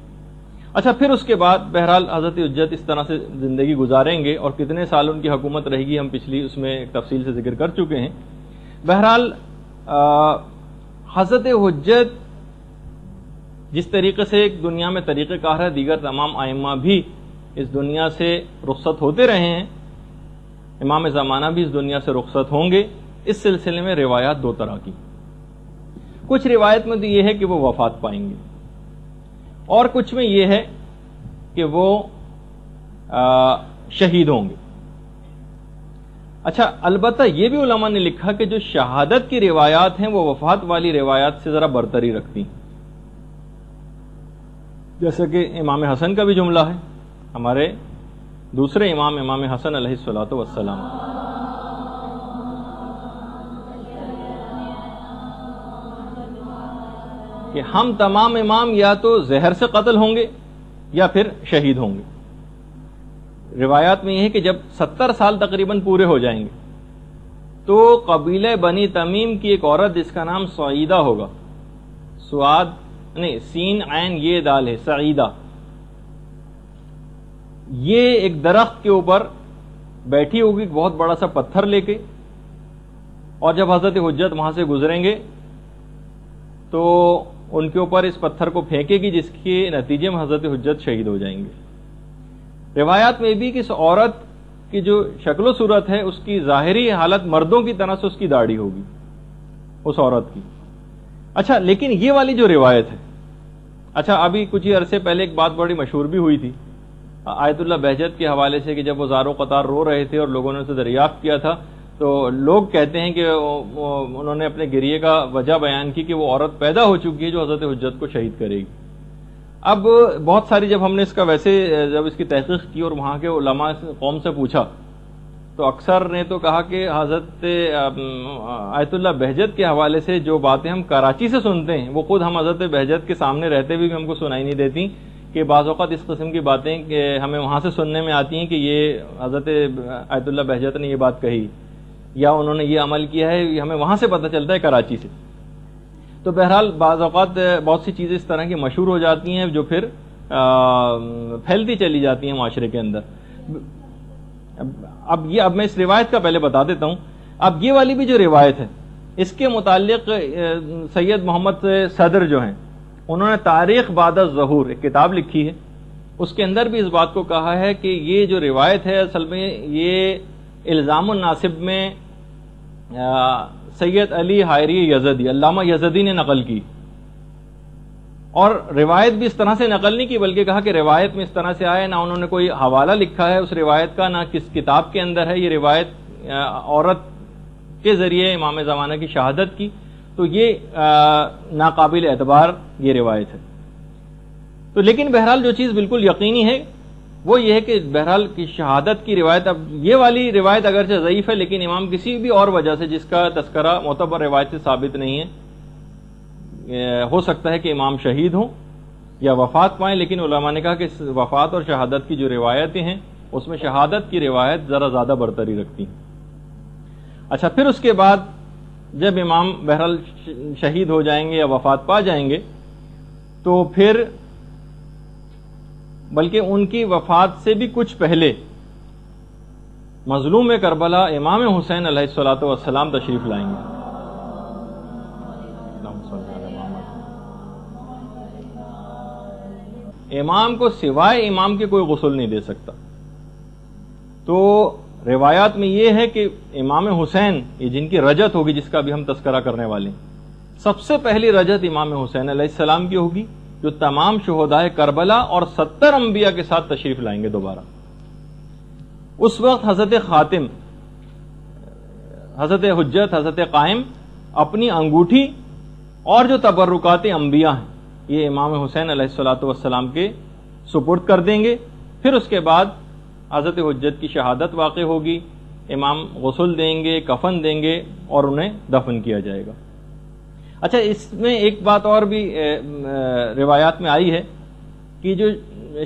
اچھا، پھر اس کے بعد بہرحال حضرت حجت اس طرح سے زندگی گزاریں گے، اور کتنے سال ان کی حکومت رہے گی ہم پچھلی اس میں ایک تفصیل سے ذکر کر چکے ہیں۔ بہرحال حضرت حجت جس طریقے سے ایک دنیا میں طریقہ کار ہے، دیگر تمام ائمہ بھی اس دنیا سے رخصت ہوتے رہے ہیں، امام زمانہ بھی اس دنیا سے رخصت ہوں گے۔ اس سلسلے میں روایات دو طرح کی، کچھ روایت میں تو یہ ہے کہ وہ وفات پائیں گے، اور کچھ میں یہ ہے کہ وہ شہید ہوں گے۔ اچھا، البتہ یہ بھی علماء نے لکھا کہ جو شہادت کی روایات ہیں وہ وفات والی روایات سے ذرا برتری رکھتی ہیں، جیسا کہ امام حسن کا بھی جملہ ہے، ہمارے دوسرے امام، امام حسن علیہ الصلوۃ والسلام، کہ ہم تمام امام یا تو زہر سے قتل ہوں گے یا پھر شہید ہوں گے۔ روایات میں یہ ہے کہ جب 70 سال تقریباً پورے ہو جائیں گے تو قبیلہ بنی تمیم کی ایک عورت جس کا نام سعیدہ ہوگا، سعاد نہیں، سین عین یہ دال ہے، سعیدہ، یہ ایک درخت کے اوپر بیٹھی ہوگی بہت بڑا سا پتھر لے کے، اور جب حضرت حجت وہاں سے گزریں گے تو ان کے اوپر اس پتھر کو پھینکے گی، جس کے نتیجے میں حضرت حجت شہید ہو جائیں گے۔ روایات میں بھی کہ اس عورت کی جو شکل و صورت ہے اس کی ظاہری حالت مردوں کی طرح سے اس کی داڑھی ہوگی اس عورت کی۔ اچھا، لیکن یہ والی جو روایت ہے، اچھا ابھی کچھ ہی عرصے پہلے ایک بات بڑی مشہور بھی ہوئی تھی آیت اللہ بہجت کے حوالے سے، کہ جب وہ زارو قطار رو رہے تھے اور لوگوں نے اسے دریافت کیا تھا تو لوگ کہتے ہیں کہ انہوں نے اپنے گریے کا وجہ بیان کی کہ وہ عورت پیدا ہو چکی ہے جو حضرت حجت کو شہید کرے گی۔ اب بہت ساری جب ہم نے اس کا ویسے جب اس کی تحقیق کی اور وہاں کے علماء قوم سے پوچھا تو اکثر نے تو کہا کہ حضرت آیت اللہ بہجت کے حوالے سے جو باتیں ہم کراچی سے سنتے ہیں وہ خود ہم حضرت بہجت کے سامنے رہتے ہوئے بھی ہم کو سنائی نہیں دیتی، کہ بعض اوقات اس قسم کی باتیں کہ ہمیں وہاں سے سننے میں آتی ہیں کہ یہ حضرت آیت اللہ بہجت نے یہ بات کہی یا انہوں نے یہ عمل کیا ہے، یہ ہمیں وہاں سے پتہ چلتا ہے کراچی سے۔ تو بہرحال بعض اوقات بہت سی چیزیں اس طرح کی مشہور ہو جاتی ہیں جو پھر پھیلتی چلی جاتی ہیں معاشرے کے اندر۔ اب میں اس روایت کا پہلے بتا دیتا ہوں۔ اب یہ والی بھی جو روایت ہے اس کے متعلق سید محمد صدر جو ہیں انہوں نے تاریخ بعد الظہور ایک کتاب لکھی ہے، اس کے اندر بھی اس بات کو کہا ہے کہ یہ جو روایت ہے اصل میں یہ الزام الناصب میں سید علی حائری یزدی علامہ یزدی نے نقل کی، اور روایت بھی اس طرح سے نقل نہیں کی بلکہ کہا کہ روایت میں اس طرح سے آئے، نہ انہوں نے کوئی حوالہ لکھا ہے اس روایت کا، نہ کس کتاب کے اندر ہے یہ روایت عورت کے ذریعے امام زمانہ کی شہادت کی، تو یہ ناقابل اعتبار یہ روایت ہے۔ تو لیکن بہرحال جو چیز بالکل یقینی ہے وہ یہ ہے کہ بہرحال کی شہادت کی روایت، اب یہ والی روایت اگرچہ ضعیف ہے لیکن امام کسی بھی اور وجہ سے جس کا تذکرہ معتبر روایت سے ثابت نہیں ہے، ہو سکتا ہے کہ امام شہید ہوں یا وفات پائیں، لیکن علماء نے کہا کہ وفات اور شہادت کی جو روایتیں ہیں اس میں شہادت کی روایت ذرا زیادہ برتری رکھتی ہیں۔ اچھا، پھر اس کے بعد جب امام بہرحال شہید ہو جائیں گے یا وفات پا جائیں گے تو پھر بلکہ ان کی وفات سے بھی کچھ پہلے مظلوم کربلا امام حسین علیہ الصلوۃ والسلام تشریف لائیں گے۔ امام کو سوائے امام کے کوئی غسل نہیں دے سکتا۔ تو روایات میں یہ ہے کہ امام حسین یہ جن کی رجت ہوگی جس کا بھی ہم تذکرہ کرنے والے ہیں، سب سے پہلی رجت امام حسین علیہ السلام کی ہوگی جو تمام شہدائے کربلا اور 70 انبیاء کے ساتھ تشریف لائیں گے دوبارہ۔ اس وقت حضرت خاتم، حضرت حجت، حضرت قائم اپنی انگوٹھی اور جو تبرکات انبیاء ہیں یہ امام حسین علیہ الصلوۃ والسلام کے سپرد کر دیں گے۔ پھر اس کے بعد حضرت حجت کی شہادت واقع ہوگی، امام غسل دیں گے، کفن دیں گے اور انہیں دفن کیا جائے گا۔ اچھا، اس میں ایک بات اور بھی روایات میں آئی ہے کہ جو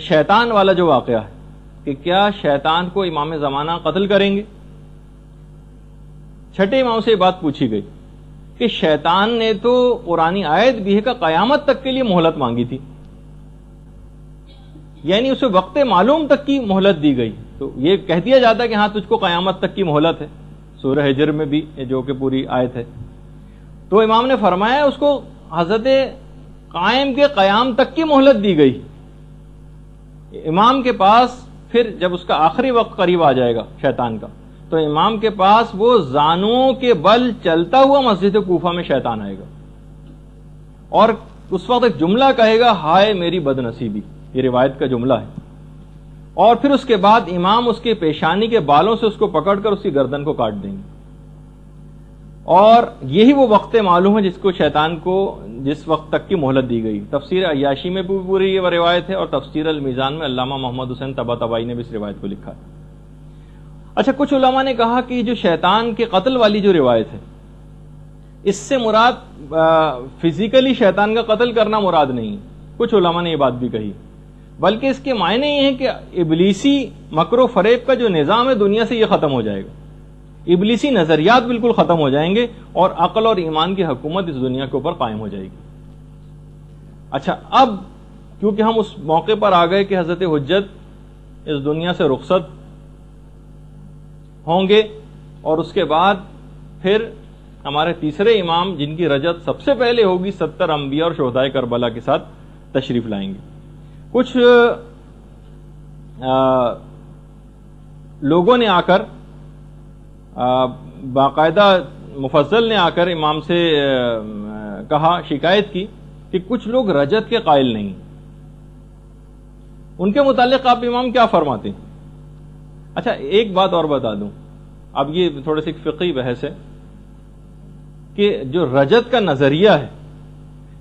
شیطان والا جو واقعہ ہے کہ کیا شیطان کو امام زمانہ قتل کریں گے؟ چھٹے امام سے یہ بات پوچھی گئی کہ شیطان نے تو قرآنی آیت بھی ہے کہ قیامت تک کے لیے مہلت مانگی تھی، یعنی اسے وقت معلوم تک کی مہلت دی گئی، تو یہ کہہ دیا جاتا ہے کہ ہاں تجھ کو قیامت تک کی مہلت ہے، سورہ ہجر میں بھی جو کہ پوری آیت ہے۔ تو امام نے فرمایا اس کو حضرت قائم کے قیام تک کی مہلت دی گئی۔ امام کے پاس پھر جب اس کا آخری وقت قریب آ جائے گا شیطان کا تو امام کے پاس وہ زانوں کے بل چلتا ہوا مسجد کوفہ میں شیطان آئے گا اور اس وقت ایک جملہ کہے گا، ہائے میری بد نصیبی، یہ روایت کا جملہ ہے، اور پھر اس کے بعد امام اس کے پیشانی کے بالوں سے اس کو پکڑ کر اس کی گردن کو کاٹ دیں گے، اور یہی وہ وقت معلوم ہے جس کو شیطان کو جس وقت تک کی مہلت دی گئی۔ تفسیر عیاشی میں بھی پوری یہ روایت ہے اور تفسیر المیزان میں علامہ محمد حسین طباطبائی نے بھی اس روایت کو لکھا ہے۔ اچھا، کچھ علماء نے کہا کہ جو شیطان کے قتل والی جو روایت ہے اس سے مراد فزیکلی شیطان کا قتل کرنا مراد نہیں، کچھ علماء نے یہ بات بھی کہی، بلکہ اس کے معنی یہ ہیں کہ ابلیسی مکر و فریب کا جو نظام ہے دنیا سے یہ ختم ہو جائے گا، ابلیسی نظریات بالکل ختم ہو جائیں گے اور عقل اور ایمان کی حکومت اس دنیا کے اوپر قائم ہو جائے گی۔ اچھا، اب کیونکہ ہم اس موقع پر آ گئے کہ حضرت حجت اس دنیا سے رخصت ہوں گے اور اس کے بعد پھر ہمارے تیسرے امام جن کی رجت سب سے پہلے ہوگی 70 انبیاء اور شہدائے کربلا کے ساتھ تشریف لائیں گے. کچھ لوگوں نے آ کر باقاعدہ مفضل نے آ کر امام سے کہا، شکایت کی کہ کچھ لوگ رجت کے قائل نہیں. ان کے متعلق آپ امام کیا فرماتے ہیں؟ اچھا ایک بات اور بتا دوں، اب یہ تھوڑے سی فقہی بحث ہے کہ جو رجت کا نظریہ ہے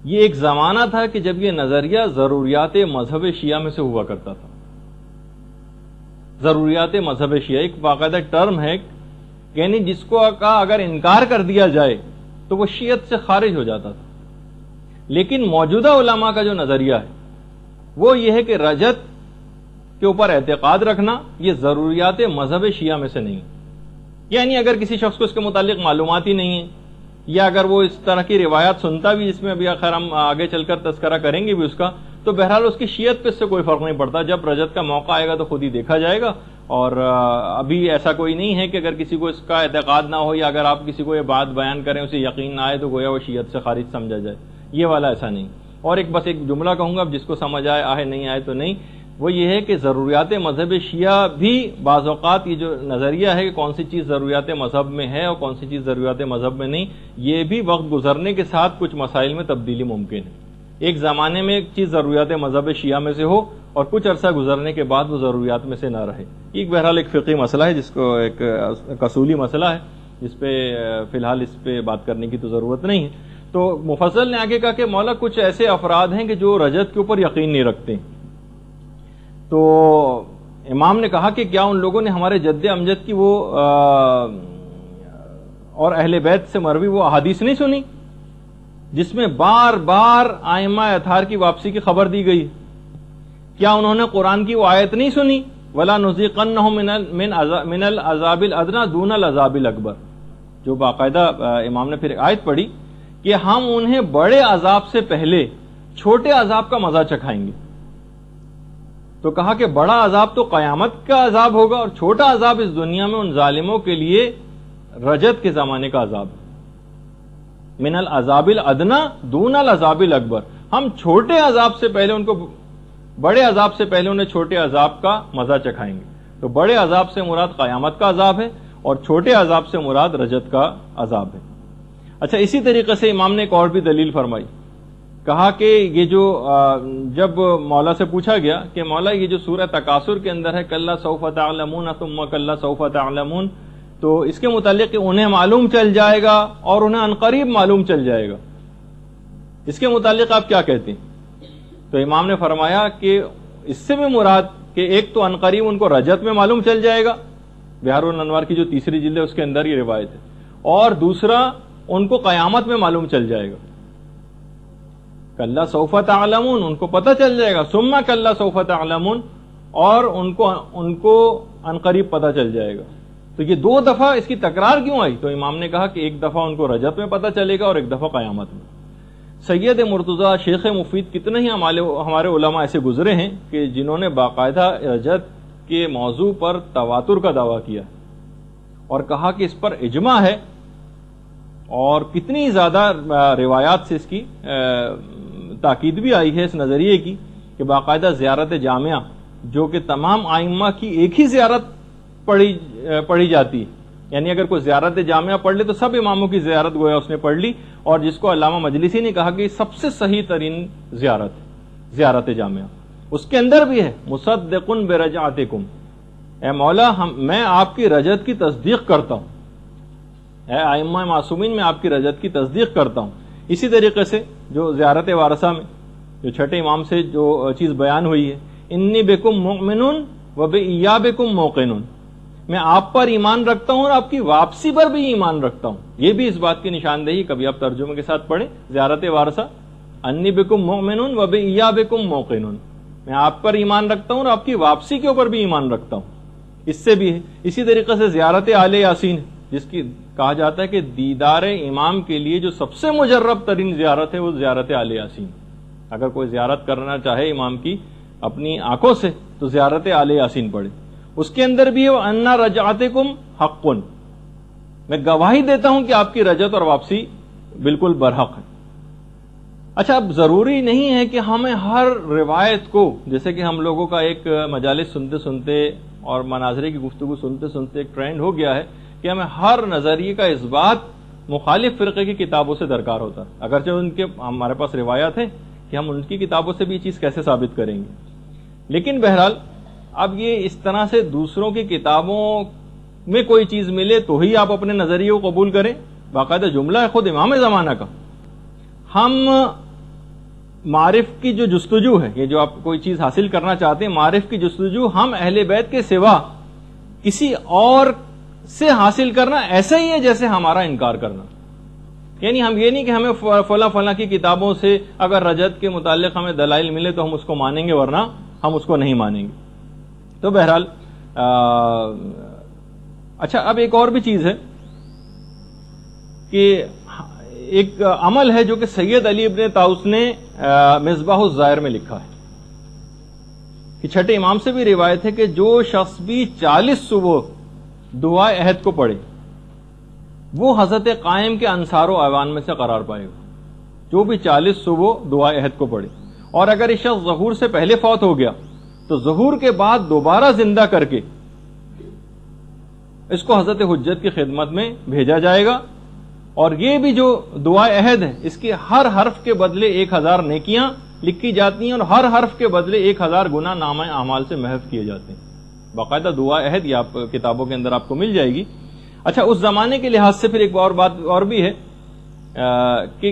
یہ ایک زمانہ تھا کہ جب یہ نظریہ ضروریات مذہب شیعہ میں سے ہوا کرتا تھا. ضروریات مذہب شیعہ ایک باقاعدہ ٹرم ہے، یعنی جس کو کا اگر انکار کر دیا جائے تو وہ شیعت سے خارج ہو جاتا تھا. لیکن موجودہ علماء کا جو نظریہ ہے وہ یہ ہے کہ رجت کے اوپر اعتقاد رکھنا یہ ضروریات مذہب شیعہ میں سے نہیں. یعنی اگر کسی شخص کو اس کے متعلق معلومات ہی نہیں ہے، یا اگر وہ اس طرح کی روایات سنتا بھی، جس میں ابھی آخر ہم آگے چل کر تذکرہ کریں گے بھی اس کا، تو بہرحال اس کی شیعت پہ اس سے کوئی فرق نہیں پڑتا. جب رجت کا موقع آئے گا تو خود ہی دیکھا جائے گا. اور ابھی ایسا کوئی نہیں ہے کہ اگر کسی کو اس کا اعتقاد نہ ہو، یا اگر آپ کسی کو یہ بات بیان کریں اسے یقین نہ آئے تو گویا وہ شیعت سے خارج سمجھا جائے. یہ والا ایسا نہیں. اور بس ایک جملہ کہوں گا، اب جس کو سمجھ آئے آئے، نہیں آئے تو نہیں، وہ یہ ہے کہ ضروریات مذہب شیعہ بھی بعض اوقات یہ جو نظریہ ہے کہ کون سی چیز ضروریات مذہب میں ہے اور کون سی چیز ضروریات مذہب میں نہیں، یہ بھی وقت گزرنے کے ساتھ کچھ مسائل میں تبدیلی ممکن ہے. ایک زمانے میں ایک چیز ضروریات مذہب شیعہ میں سے ہو اور کچھ عرصہ گزرنے کے بعد وہ ضروریات میں سے نہ رہے. یہ بہرحال ایک فقہی مسئلہ ہے، جس کو ایک اصولی مسئلہ ہے، جس پہ فی الحال اس پہ بات کرنے کی تو ضرورت نہیں ہے. تو مفصل نے آگے کہا کہ مولا کچھ ایسے افراد ہیں کہ جو رجت کے اوپر یقین نہیں رکھتے. تو امام نے کہا کہ کیا ان لوگوں نے ہمارے جد امجد کی وہ اور اہل بیت سے مروی وہ احادیث نہیں سنی جس میں بار بار ائمہ اطہار کی واپسی کی خبر دی گئی؟ کیا انہوں نے قرآن کی وہ آیت نہیں سنی، وَلَا نُذِيقَنَّهُم مِّنَ الْعَذَابِ الْأَدْنَىٰ دُونَ الْعَذَابِ الْأَكْبَرِ، جو باقاعدہ امام نے پھر آیت پڑھی کہ ہم انہیں بڑے عذاب سے پہلے چھوٹے عذاب کا مزہ چکھائیں گے. تو کہا کہ بڑا عذاب تو قیامت کا عذاب ہوگا اور چھوٹا عذاب اس دنیا میں ان ظالموں کے لیے رجت کے زمانے کا عذاب ہے. من العذاب الادنی دون العذاب الاکبر، ہم چھوٹے عذاب سے پہلے ان کو بڑے عذاب سے پہلے انہیں چھوٹے عذاب کا مزہ چکھائیں گے. تو بڑے عذاب سے مراد قیامت کا عذاب ہے اور چھوٹے عذاب سے مراد رجت کا عذاب ہے. اچھا اسی طریقے سے امام نے ایک اور بھی دلیل فرمائی. کہا کہ یہ جو جب مولا سے پوچھا گیا کہ مولا یہ جو سورہ تکاثر کے اندر ہے کلا سوف تعلمون ثم کلا سوف تعلمون، تو اس کے متعلق کہ انہیں معلوم چل جائے گا اور انہیں عنقریب معلوم چل جائے گا، اس کے متعلق آپ کیا کہتے ہیں؟ تو امام نے فرمایا کہ اس سے بھی مراد کہ ایک تو عنقریب ان کو رجت میں معلوم چل جائے گا، بہار الانوار کی جو تیسری جلد ہے اس کے اندر یہ روایت ہے، اور دوسرا ان کو قیامت میں معلوم چل جائے گا. کلا سوف تعلمون ان کو پتہ چل جائے گا، ثم کلا سوف تعلمون اور ان کو عنقریب پتہ چل جائے گا. تو یہ دو دفعہ اس کی تکرار کیوں آئی؟ تو امام نے کہا کہ ایک دفعہ ان کو رجت میں پتہ چلے گا اور ایک دفعہ قیامت میں. سید مرتضیٰ، شیخ مفید، کتنے ہی ہمارے علماء ایسے گزرے ہیں کہ جنہوں نے باقاعدہ رجت کے موضوع پر تواتر کا دعویٰ کیا اور کہا کہ اس پر اجماع ہے، اور کتنی زیادہ روایات سے اس کی تاکید بھی آئی ہے اس نظریے کی کہ باقاعدہ زیارت جامعہ جو کہ تمام ائمہ کی ایک ہی زیارت پڑھی جاتی ہے، یعنی اگر کوئی زیارت جامعہ پڑھ لے تو سب اماموں کی زیارت گویا اس نے پڑھ لی، اور جس کو علامہ مجلسی نے کہا کہ سب سے صحیح ترین زیارت جامعہ. اس کے اندر بھی ہے مصدق برجعتکم، اے مولا میں آپ کی رجت کی تصدیق کرتا ہوں، اے ائمہ معصومین میں آپ کی رجت کی تصدیق کرتا ہوں. اسی طریقے سے جو زیارت وارثہ میں جو چھٹے امام سے جو چیز بیان ہوئی ہے، انی بکم مؤمن و بایابکم موقن، میں آپ پر ایمان رکھتا ہوں اور آپ کی واپسی پر بھی ایمان رکھتا ہوں. یہ بھی اس بات کی نشاندہی، کبھی آپ ترجمے کے ساتھ پڑھیں زیارت وارثہ، انی بکم مؤمن و بایابکم موقن، میں آپ پر ایمان رکھتا ہوں اور آپ کی واپسی کے اوپر بھی ایمان رکھتا ہوں. اس سے بھی ہے. اسی طریقے سے زیارت آل یاسین، جس کی کہا جاتا ہے کہ دیدار امام کے لیے جو سب سے مجرب ترین زیارت ہے وہ زیارت آل یاسین. اگر کوئی زیارت کرنا چاہے امام کی اپنی آنکھوں سے تو زیارت آل یاسین پڑھے. اس کے اندر بھی ہے انا رجعتکم حق، میں گواہی دیتا ہوں کہ آپ کی رجعت اور واپسی بالکل برحق ہے۔ اچھا، اب ضروری نہیں ہے کہ ہمیں ہر روایت کو، جیسے کہ ہم لوگوں کا ایک مجالس سنتے سنتے اور مناظرے کی گفتگو سنتے سنتے ایک ٹرینڈ ہو گیا ہے کہ ہمیں ہر نظریے کا اس بات مخالف فرقے کی کتابوں سے درکار ہوتا ہے، اگرچہ ان کے ہمارے پاس روایات ہیں کہ ہم ان کی کتابوں سے بھی یہ چیز کیسے ثابت کریں گے، لیکن بہرحال اب یہ اس طرح سے دوسروں کی کتابوں میں کوئی چیز ملے تو ہی آپ اپنے نظریے کو قبول کریں، باقاعدہ جملہ ہے خود امام زمانہ کا۔ ہم معرف کی جو جستجو ہے، یہ جو آپ کوئی چیز حاصل کرنا چاہتے ہیں، معرف کی جستجو ہم اہل بیت کے سوا کسی اور سے حاصل کرنا ایسا ہی ہے جیسے ہمارا انکار کرنا۔ یعنی ہم یہ نہیں کہ ہمیں فلاں فلاں کی کتابوں سے اگر رجعت کے متعلق ہمیں دلائل ملے تو ہم اس کو مانیں گے، ورنہ ہم اس کو نہیں مانیں گے۔ تو بہرحال اچھا، اب ایک اور بھی چیز ہے کہ ایک عمل ہے جو کہ سید علی ابن طاؤس نے مصباح الزائر میں لکھا ہے کہ چھٹے امام سے بھی روایت ہے کہ جو شخص بھی 40 صبح دعائے عہد کو پڑھے وہ حضرت قائم کے انصار و اعوان میں سے قرار پائے گا۔ جو بھی 40 صبح دعائے عہد کو پڑھے، اور اگر یہ شخص ظہور سے پہلے فوت ہو گیا تو ظہور کے بعد دوبارہ زندہ کر کے اس کو حضرت حجت کی خدمت میں بھیجا جائے گا، اور یہ بھی جو دعائے عہد ہے اس کی ہر حرف کے بدلے 1000 نیکیاں لکھی جاتی ہیں، اور ہر حرف کے بدلے 1000 گناہ نامہ اعمال سے محو کیے جاتے ہیں۔ باقاعدہ دعائے عہد یہ آپ کتابوں کے اندر آپ کو مل جائے گی۔ اچھا، اس زمانے کے لحاظ سے پھر ایک اور بات اور بھی ہے کہ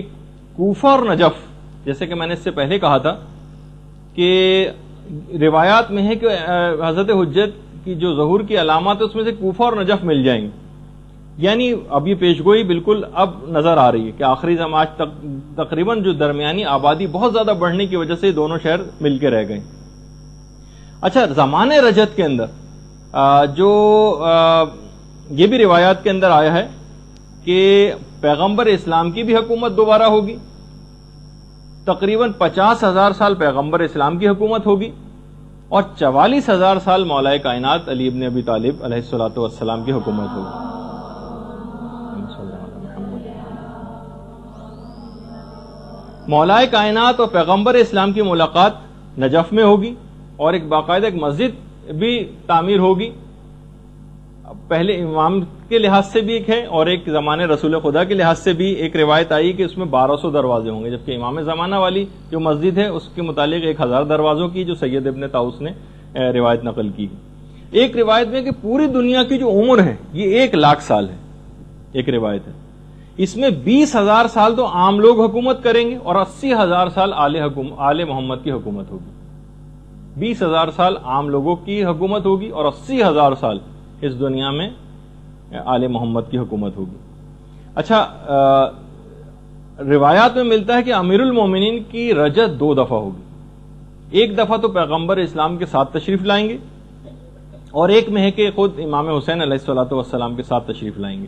کوفہ اور نجف، جیسے کہ میں نے اس سے پہلے کہا تھا کہ روایات میں ہے کہ حضرت حجت کی جو ظہور کی علامات ہے اس میں سے کوفہ اور نجف مل جائیں گے، یعنی اب یہ پیشگوئی بالکل اب نظر آ رہی ہے کہ آخری زمان تقریباً جو درمیانی آبادی بہت زیادہ بڑھنے کی وجہ سے یہ دونوں شہر مل کے رہ گئے۔ اچھا، زمانے رجعت کے اندر جو یہ بھی روایات کے اندر آیا ہے کہ پیغمبر اسلام کی بھی حکومت دوبارہ ہوگی، تقریباً 50,000 سال پیغمبر اسلام کی حکومت ہوگی، اور 44,000 سال مولا کائنات علی ابن ابی طالب علیہ الصلوۃ والسلام کی حکومت ہوگی۔ مولا کائنات اور پیغمبر اسلام کی ملاقات نجف میں ہوگی، اور ایک باقاعدہ ایک مسجد بھی تعمیر ہوگی، پہلے امام کے لحاظ سے بھی ایک ہے اور ایک زمانے رسول خدا کے لحاظ سے بھی ایک روایت آئی کہ اس میں 1200 دروازے ہوں گے، جبکہ امام زمانہ والی جو مسجد ہے اس کے متعلق 1000 دروازوں کی جو سید ابن طاؤس نے روایت نقل کی۔ ایک روایت میں کہ پوری دنیا کی جو عمر ہے یہ 1,00,000 سال ہے، ایک روایت ہے، اس میں 20,000 سال تو عام لوگ حکومت کریں گے اور 80,000 سال آل محمد کی حکومت ہوگی۔ 20,000 سال عام لوگوں کی حکومت ہوگی اور 80,000 سال اس دنیا میں آل محمد کی حکومت ہوگی۔ اچھا، روایات میں ملتا ہے کہ امیر المومنین کی رجعت 2 دفعہ ہوگی، ایک دفعہ تو پیغمبر اسلام کے ساتھ تشریف لائیں گے، اور ایک میں ہے کہ خود امام حسین علیہ الصلوۃ والسلام کے ساتھ تشریف لائیں گے۔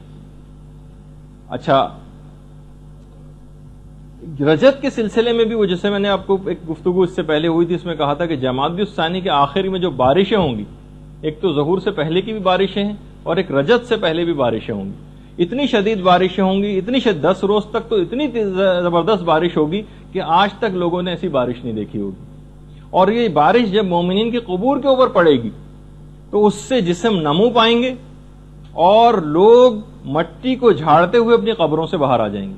اچھا، رجعت کے سلسلے میں بھی وہ جیسے میں نے آپ کو ایک گفتگو اس سے پہلے ہوئی تھی، اس میں کہا تھا کہ جمادی الثانی کے آخر میں جو بارشیں ہوں گی، ایک تو ظہور سے پہلے کی بھی بارشیں ہیں اور ایک رجعت سے پہلے بھی بارشیں ہوں گی، اتنی شدید بارشیں ہوں گی، اتنی 10 روز تک تو اتنی زبردست بارش ہوگی کہ آج تک لوگوں نے ایسی بارش نہیں دیکھی ہوگی، اور یہ بارش جب مومنین کی قبور کے اوپر پڑے گی تو اس سے جسم نمو پائیں گے اور لوگ مٹی کو جھاڑتے ہوئے اپنی قبروں سے باہر آ جائیں گے،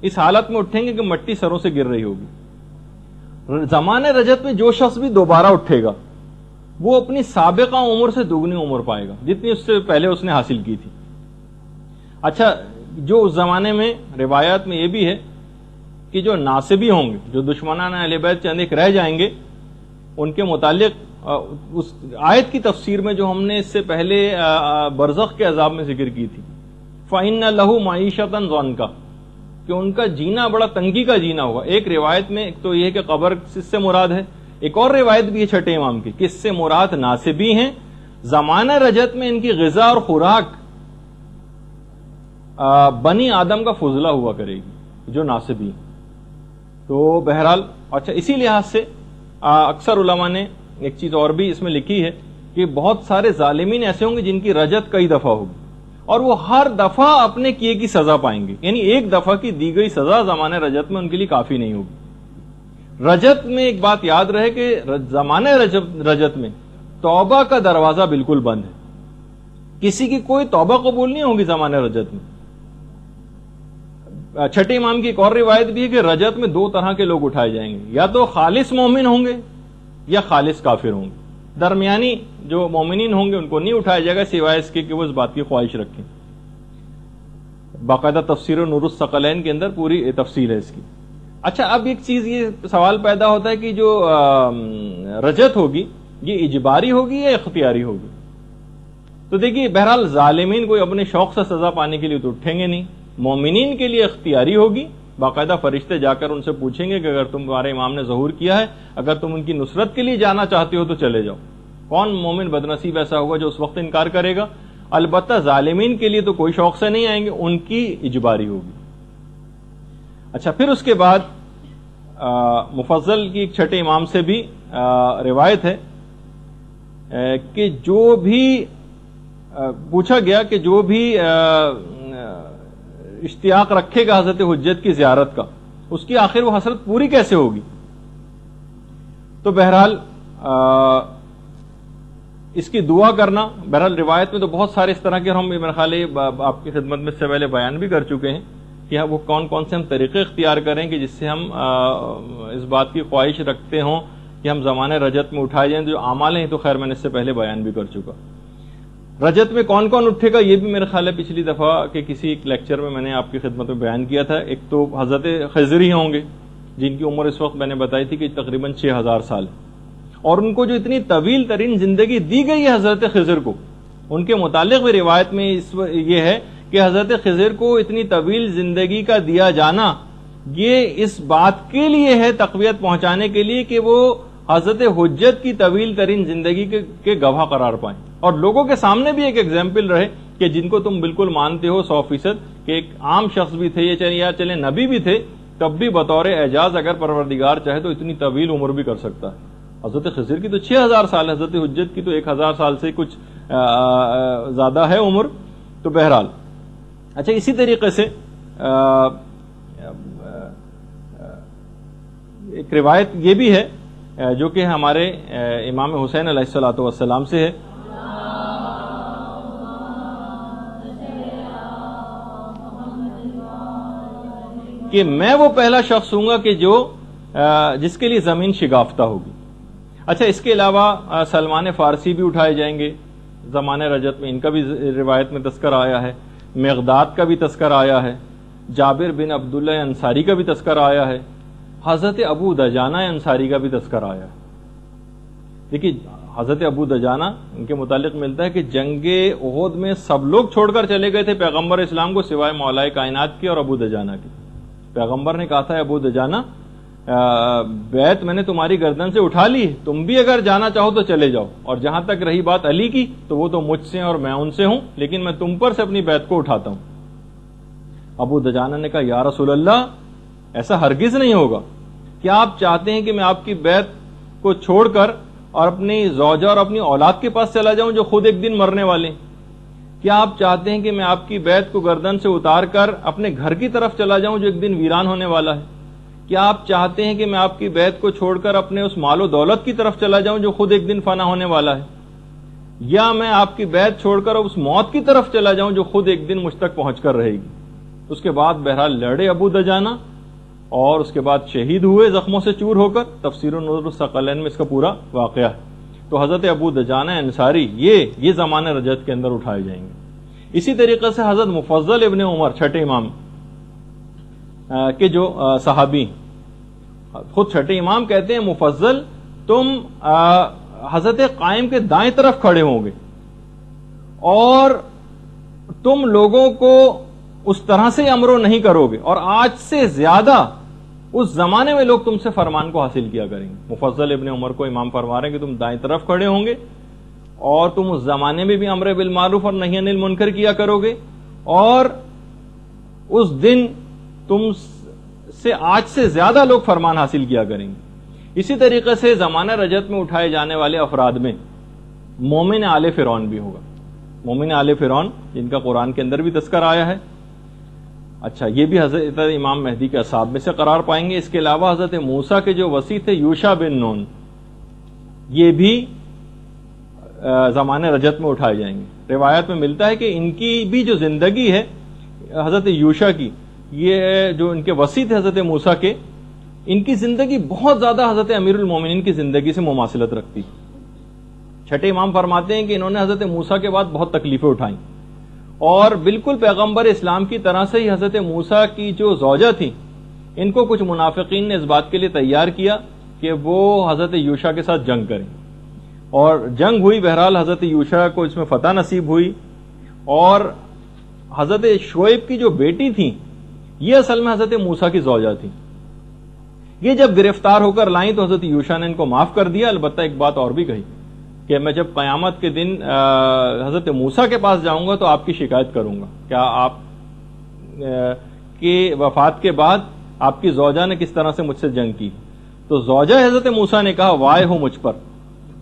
اس حالت میں اٹھیں گے کہ مٹی سروں سے گر رہی ہوگی۔ زمانے رجعت میں جو شخص بھی دوبارہ اٹھے گا وہ اپنی سابقہ عمر سے دگنی عمر پائے گا جتنی اس سے پہلے اس نے حاصل کی تھی۔ اچھا، جو اس زمانے میں روایات میں یہ بھی ہے کہ جو ناصبی ہوں گے، جو دشمنان اہل بیت چند ایک رہ جائیں گے، ان کے متعلق اس آیت کی تفسیر میں جو ہم نے اس سے پہلے برزخ کے عذاب میں ذکر کی تھی، فَإِنَّ لَهُ مَعِيشَةً ضَنْكَ، کہ ان کا جینا بڑا تنگی کا جینا ہوگا۔ ایک روایت میں ایک تو یہ ہے کہ قبر اس سے مراد ہے، ایک اور روایت بھی ہے چھٹے امام کی کہ اس سے مراد ناصبی ہیں، زمانہ رجعت میں ان کی غذا اور خوراک بنی آدم کا فضلہ ہوا کرے گی جو ناصبی ہیں۔ تو بہرحال اچھا، اسی لحاظ سے اکثر علماء نے ایک چیز اور بھی اس میں لکھی ہے کہ بہت سارے ظالمین ایسے ہوں گے جن کی رجعت کئی دفعہ ہوگی، اور وہ ہر دفعہ اپنے کیے کی سزا پائیں گے. یعنی ایک دفعہ کی دی گئی سزا زمانے رجت میں ان کے لیے کافی نہیں ہوگی. رجت میں ایک بات یاد رہے کہ زمانے رجت میں توبہ کا دروازہ بالکل بند ہے. کسی کی کوئی توبہ قبول نہیں ہوگی زمانے رجت میں. چھٹے امام کی ایک اور روایت بھی ہے کہ رجت میں دو طرح کے لوگ اٹھائے جائیں گے, یا تو خالص مومن ہوں گے یا خالص کافر ہوں گے. درمیانی جو مومنین ہوں گے ان کو نہیں اٹھایا جائے گا سوائے اس کے کہ وہ اس بات کی خواہش رکھیں. باقاعدہ تفسیر نور الثقلین کے اندر پوری تفصیل ہے اس کی. اچھا, اب ایک چیز یہ سوال پیدا ہوتا ہے کہ جو رجت ہوگی یہ اجباری ہوگی یا اختیاری ہوگی. تو دیکھیے بہرحال ظالمین کوئی اپنے شوق سے سزا پانے کے لیے تو اٹھیں گے نہیں. مومنین کے لیے اختیاری ہوگی, باقاعدہ فرشتے جا کر ان سے پوچھیں گے کہ اگر تمہارے امام نے ظہور کیا ہے, اگر تم ان کی نصرت کے لیے جانا چاہتے ہو تو چلے جاؤ. کون مومن بدنصیب ایسا ہوگا جو اس وقت انکار کرے گا؟ البتہ ظالمین کے لیے تو کوئی شوق سے نہیں آئیں گے, ان کی اجباری ہوگی. اچھا, پھر اس کے بعد مفضل کی ایک چھٹے امام سے بھی روایت ہے کہ جو بھی پوچھا گیا کہ جو بھی اشتیاق رکھے گا حضرت حجت کی زیارت کا, اس کی آخر وہ حسرت پوری کیسے ہوگی؟ تو بہرحال اس کی دعا کرنا, بہرحال روایت میں تو بہت سارے اس طرح کے, ہم میرے خیال آپ کی خدمت میں اس سے پہلے بیان بھی کر چکے ہیں کہ وہ کون کون سے ہم طریقے اختیار کریں کہ جس سے ہم اس بات کی خواہش رکھتے ہوں کہ ہم زمانے رجت میں اٹھائے جائیں. جو اعمال ہیں تو خیر میں نے اس سے پہلے بیان بھی کر چکا. رجت میں کون کون اٹھے گا یہ بھی میرے خیال ہے پچھلی دفعہ کے کسی ایک لیکچر میں نے آپ کی خدمت میں بیان کیا تھا. ایک تو حضرت خضر ہی ہوں گے جن کی عمر اس وقت میں نے بتائی تھی کہ تقریباً 6000 سال, اور ان کو جو اتنی طویل ترین زندگی دی گئی ہے حضرت خضر کو, ان کے متعلق بھی روایت میں یہ ہے کہ حضرت خضر کو اتنی طویل زندگی کا دیا جانا یہ اس بات کے لیے ہے, تقویت پہنچانے کے لیے کہ وہ حضرت حجت کی طویل ترین زندگی کے گواہ قرار پائیں, اور لوگوں کے سامنے بھی ایک ایگزامپل رہے کہ جن کو تم بالکل مانتے ہو 100% کہ ایک عام شخص بھی تھے یا چلے نبی بھی تھے, تب بھی بطور اعجاز اگر پروردگار چاہے تو اتنی طویل عمر بھی کر سکتا ہے. حضرت خضر کی تو 6000 سال, حضرت حجت کی تو 1000 سال سے کچھ زیادہ ہے عمر. تو بہرحال اچھا, اسی طریقے سے ایک روایت یہ بھی ہے جو کہ ہمارے امام حسین علیہ الصلوۃ والسلام سے ہے کہ میں وہ پہلا شخص ہوں گا کہ جس کے لیے زمین شگافتہ ہوگی. اچھا, اس کے علاوہ سلمان فارسی بھی اٹھائے جائیں گے زمانے رجت میں, ان کا بھی روایت میں تذکر آیا ہے. مقداد کا بھی تذکر آیا ہے, جابر بن عبداللہ انصاری کا بھی تذکر آیا ہے, حضرت ابو دجانہ انصاری کا بھی تذکر آیا ہے. دیکھیے حضرت ابو دجانہ ان کے متعلق ملتا ہے کہ جنگ احد میں سب لوگ چھوڑ کر چلے گئے تھے پیغمبر اسلام کو سوائے مولا کائنات کی اور ابو دجانہ کی. پیغمبر نے کہا تھا ابو دجانہ بیعت میں نے تمہاری گردن سے اٹھا لی, تم بھی اگر جانا چاہو تو چلے جاؤ, اور جہاں تک رہی بات علی کی تو وہ تو مجھ سے اور میں ان سے ہوں, لیکن میں تم پر سے اپنی بیعت کو اٹھاتا ہوں. ابو دجانہ نے کہا یا رسول اللہ ایسا ہرگز نہیں ہوگا, کیا آپ چاہتے ہیں کہ میں آپ کی بیعت کو چھوڑ کر اور اپنی زوجہ اور اپنی اولاد کے پاس چلا جاؤں جو خود ایک دن مرنے والے ہیں؟ کیا آپ چاہتے ہیں کہ میں آپ کی بیعت کو گردن سے اتار کر اپنے گھر کی طرف چلا جاؤں جو ایک دن ویران ہونے والا ہے؟ کیا آپ چاہتے ہیں کہ میں آپ کی بیعت کو چھوڑ کر اپنے اس مال و دولت کی طرف چلا جاؤں جو خود ایک دن فنا ہونے والا ہے؟ یا میں آپ کی بیعت چھوڑ کر اس موت کی طرف چلا جاؤں جو خود ایک دن مجھ تک پہنچ کر رہے گی؟ اس کے بعد بہرحال لڑے ابو دجانہ, اور اس کے بعد شہید ہوئے زخموں سے چور ہو کر. تفسیر نور الثقلین میں اس کا پورا واقعہ ہے. تو حضرت ابو دجانہ انصاری یہ زمانے رجت کے اندر اٹھائے جائیں گے. اسی طریقے سے حضرت مفضل ابن عمر چھٹے امام کے جو صحابی, خود چھٹے امام کہتے ہیں مفضل تم حضرت قائم کے دائیں طرف کھڑے ہوں گے اور تم لوگوں کو اس طرح سے امرو نہیں کرو گے, اور آج سے زیادہ اس زمانے میں لوگ تم سے فرمان کو حاصل کیا کریں گے. مفضل ابن عمر کو امام فرما رہے ہیں کہ تم دائیں طرف کھڑے ہوں گے اور تم اس زمانے میں بھی امر بالمعروف اور نہی عن المنکر کیا کرو گے, اور اس دن تم سے آج سے زیادہ لوگ فرمان حاصل کیا کریں گے. اسی طریقے سے زمانہ رجت میں اٹھائے جانے والے افراد میں مومن آل فرعون بھی ہوگا. مومن آل فرعون جن کا قرآن کے اندر بھی تذکر آیا ہے. اچھا یہ بھی حضرت امام مہدی کے اصحاب میں سے قرار پائیں گے. اس کے علاوہ حضرت موسیٰ کے جو وصی تھے یوشع بن نون یہ بھی زمانے رجت میں اٹھائے جائیں گے. روایت میں ملتا ہے کہ ان کی بھی جو زندگی ہے حضرت یوشع کی, یہ جو ان کے وصی تھے حضرت موسیٰ کے, ان کی زندگی بہت زیادہ حضرت امیر المومنین کی زندگی سے مماثلت رکھتی. چھٹے امام فرماتے ہیں کہ انہوں نے حضرت موسیٰ کے بعد بہت تکلیفیں اٹھائیں اور بالکل پیغمبر اسلام کی طرح سے ہی حضرت موسیٰ کی جو زوجہ تھی ان کو کچھ منافقین نے اس بات کے لیے تیار کیا کہ وہ حضرت یوشع کے ساتھ جنگ کریں, اور جنگ ہوئی. بہرحال حضرت یوشع کو اس میں فتح نصیب ہوئی, اور حضرت شعیب کی جو بیٹی تھی یہ اصل میں حضرت موسیٰ کی زوجہ تھی. یہ جب گرفتار ہو کر لائیں تو حضرت یوشع نے ان کو معاف کر دیا. البتہ ایک بات اور بھی کہی کہ میں جب قیامت کے دن حضرت موسیٰ کے پاس جاؤں گا تو آپ کی شکایت کروں گا, کیا آپ کی وفات کے بعد آپ کی زوجہ نے کس طرح سے مجھ سے جنگ کی. تو زوجہ حضرت موسیٰ نے کہا وائے ہو مجھ پر,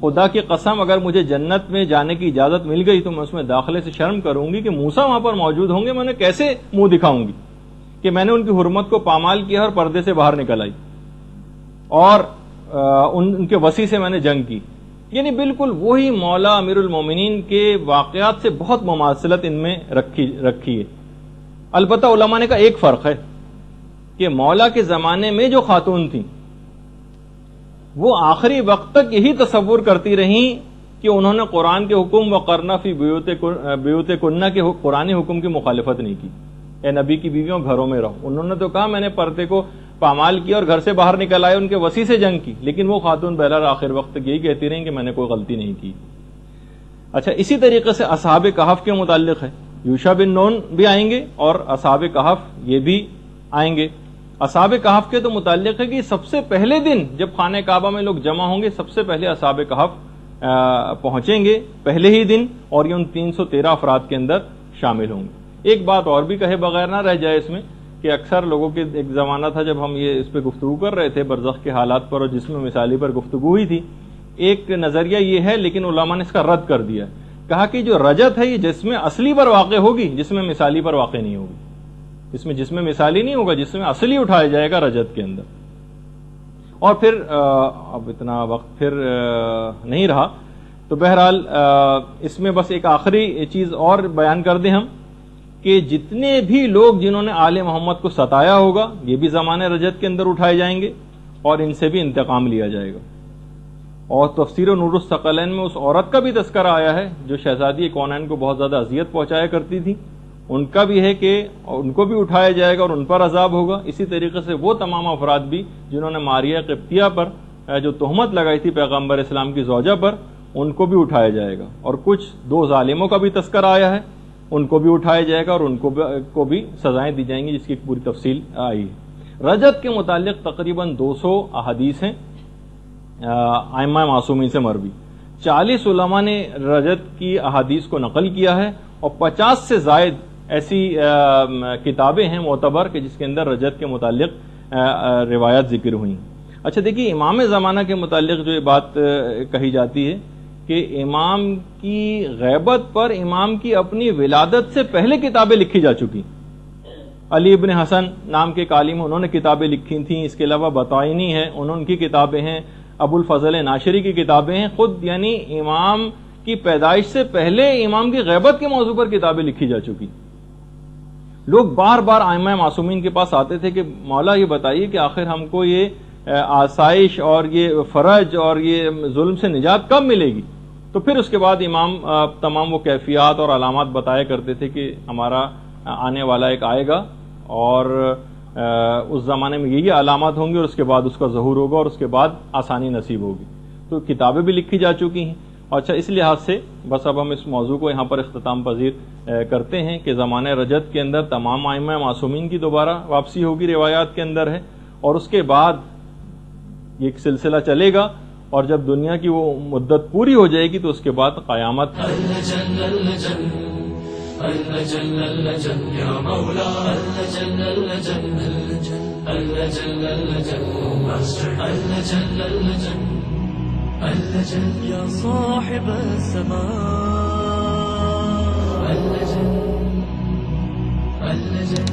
خدا کی قسم اگر مجھے جنت میں جانے کی اجازت مل گئی تو میں اس میں داخلے سے شرم کروں گی کہ موسیٰ وہاں پر موجود ہوں گے, میں نے کیسے منہ دکھاؤں گی کہ میں نے ان کی حرمت کو پامال کیا اور پردے سے باہر نکل آئی اور ان کے وصی سے میں نے جنگ کی. یعنی بالکل وہی مولا امیر المومنین کے واقعات سے بہت مماثلت ان میں رکھی ہے. البتہ علماء نے کہا ایک فرق ہے کہ مولا کے زمانے میں جو خاتون تھیں وہ آخری وقت تک یہی تصور کرتی رہیں کہ انہوں نے قرآن کے حکم وقرنا فی بیوت کنہ کے قرآنی حکم کی مخالفت نہیں کی. اے نبی کی بیویوں گھروں میں رہو. انہوں نے تو کہا میں نے پردے کو پامال کیا اور گھر سے باہر نکل آئے, ان کے وصی سے جنگ کی, لیکن وہ خاتون بہرحال آخر وقت تک یہی کہتی رہیں کہ میں نے کوئی غلطی نہیں کی. اچھا اسی طریقے سے اصحاب کہف کے متعلق ہے. یوشع بن نون بھی آئیں گے اور اصحاب کہف یہ بھی آئیں گے. اصحاب کہف کے تو متعلق ہے کہ سب سے پہلے دن جب خانہ کعبہ میں لوگ جمع ہوں گے سب سے پہلے اصحاب کہف پہنچیں گے پہلے ہی دن, اور یہ ان 313 افراد کے اندر شامل ہوں گے. ایک بات اور بھی کہے بغیر نہ رہ جائے اس میں کہ اکثر لوگوں کے ایک زمانہ تھا جب ہم یہ اس پہ گفتگو کر رہے تھے برزخ کے حالات پر اور جسم مثالی پر گفتگو ہوئی تھی, ایک نظریہ یہ ہے لیکن علماء نے اس کا رد کر دیا, کہا کہ جو رجت ہے یہ جسم اصلی پر واقع ہوگی, جسم مثالی پر واقع نہیں ہوگی. اس میں جسم مثالی نہیں ہوگا, جسم اصلی اٹھایا جائے گا رجت کے اندر. اور پھر اب اتنا وقت پھر نہیں رہا تو بہرحال اس میں بس ایک آخری چیز اور بیان کر دیں ہم کہ جتنے بھی لوگ جنہوں نے آل محمد کو ستایا ہوگا یہ بھی زمانے رجت کے اندر اٹھائے جائیں گے اور ان سے بھی انتقام لیا جائے گا. اور تفسیر نور الثقلین میں اس عورت کا بھی تذکرہ آیا ہے جو شہزادی کونین کو بہت زیادہ اذیت پہنچایا کرتی تھی, ان کا بھی ہے کہ ان کو بھی اٹھایا جائے گا اور ان پر عذاب ہوگا. اسی طریقے سے وہ تمام افراد بھی جنہوں نے ماریہ قبطیہ پر جو تہمت لگائی تھی پیغمبر اسلام کی زوجہ پر, ان کو بھی اٹھایا جائے گا. اور کچھ 2 ظالموں کا بھی تذکرہ آیا ہے, ان کو بھی اٹھایا جائے گا اور ان کو بھی سزائیں دی جائیں گی جس کی پوری تفصیل آئی ہے. رجت کے متعلق تقریباً 200 احادیث ہیں ائمہ معصومین سے مروی. 40 علماء نے رجت کی احادیث کو نقل کیا ہے اور 50 سے زائد ایسی کتابیں ہیں معتبر کہ جس کے اندر رجت کے متعلق روایات ذکر ہوئی. اچھا دیکھیے امام زمانہ کے متعلق جو یہ بات کہی جاتی ہے کہ امام کی غیبت پر امام کی اپنی ولادت سے پہلے کتابیں لکھی جا چکی. علی ابن حسن نام کے عالم انہوں نے کتابیں لکھی تھیں. اس کے علاوہ بطائنی ہے, ان کی کتابیں ہیں. ابو الفضل ناشری کی کتابیں ہیں. خود یعنی امام کی پیدائش سے پہلے امام کی غیبت کے موضوع پر کتابیں لکھی جا چکی. لوگ بار بار ائمہ معصومین کے پاس آتے تھے کہ مولا یہ بتائیے کہ آخر ہم کو یہ آسائش اور یہ فرج اور یہ ظلم سے نجات کب ملے گی. تو پھر اس کے بعد امام تمام وہ کیفیات اور علامات بتایا کرتے تھے کہ ہمارا آنے والا ایک آئے گا اور اس زمانے میں یہی علامات ہوں گی اور اس کے بعد اس کا ظہور ہوگا اور اس کے بعد آسانی نصیب ہوگی. تو کتابیں بھی لکھی جا چکی ہیں. اچھا اس لحاظ سے بس اب ہم اس موضوع کو یہاں پر اختتام پذیر کرتے ہیں کہ زمانہ رجت کے اندر تمام ائمہ معصومین کی دوبارہ واپسی ہوگی روایات کے اندر ہے, اور اس کے بعد یہ ایک سلسلہ چلے گا اور جب دنیا کی وہ مدت پوری ہو جائے گی تو اس کے بعد قیامت. يا صاحب السماء اللجن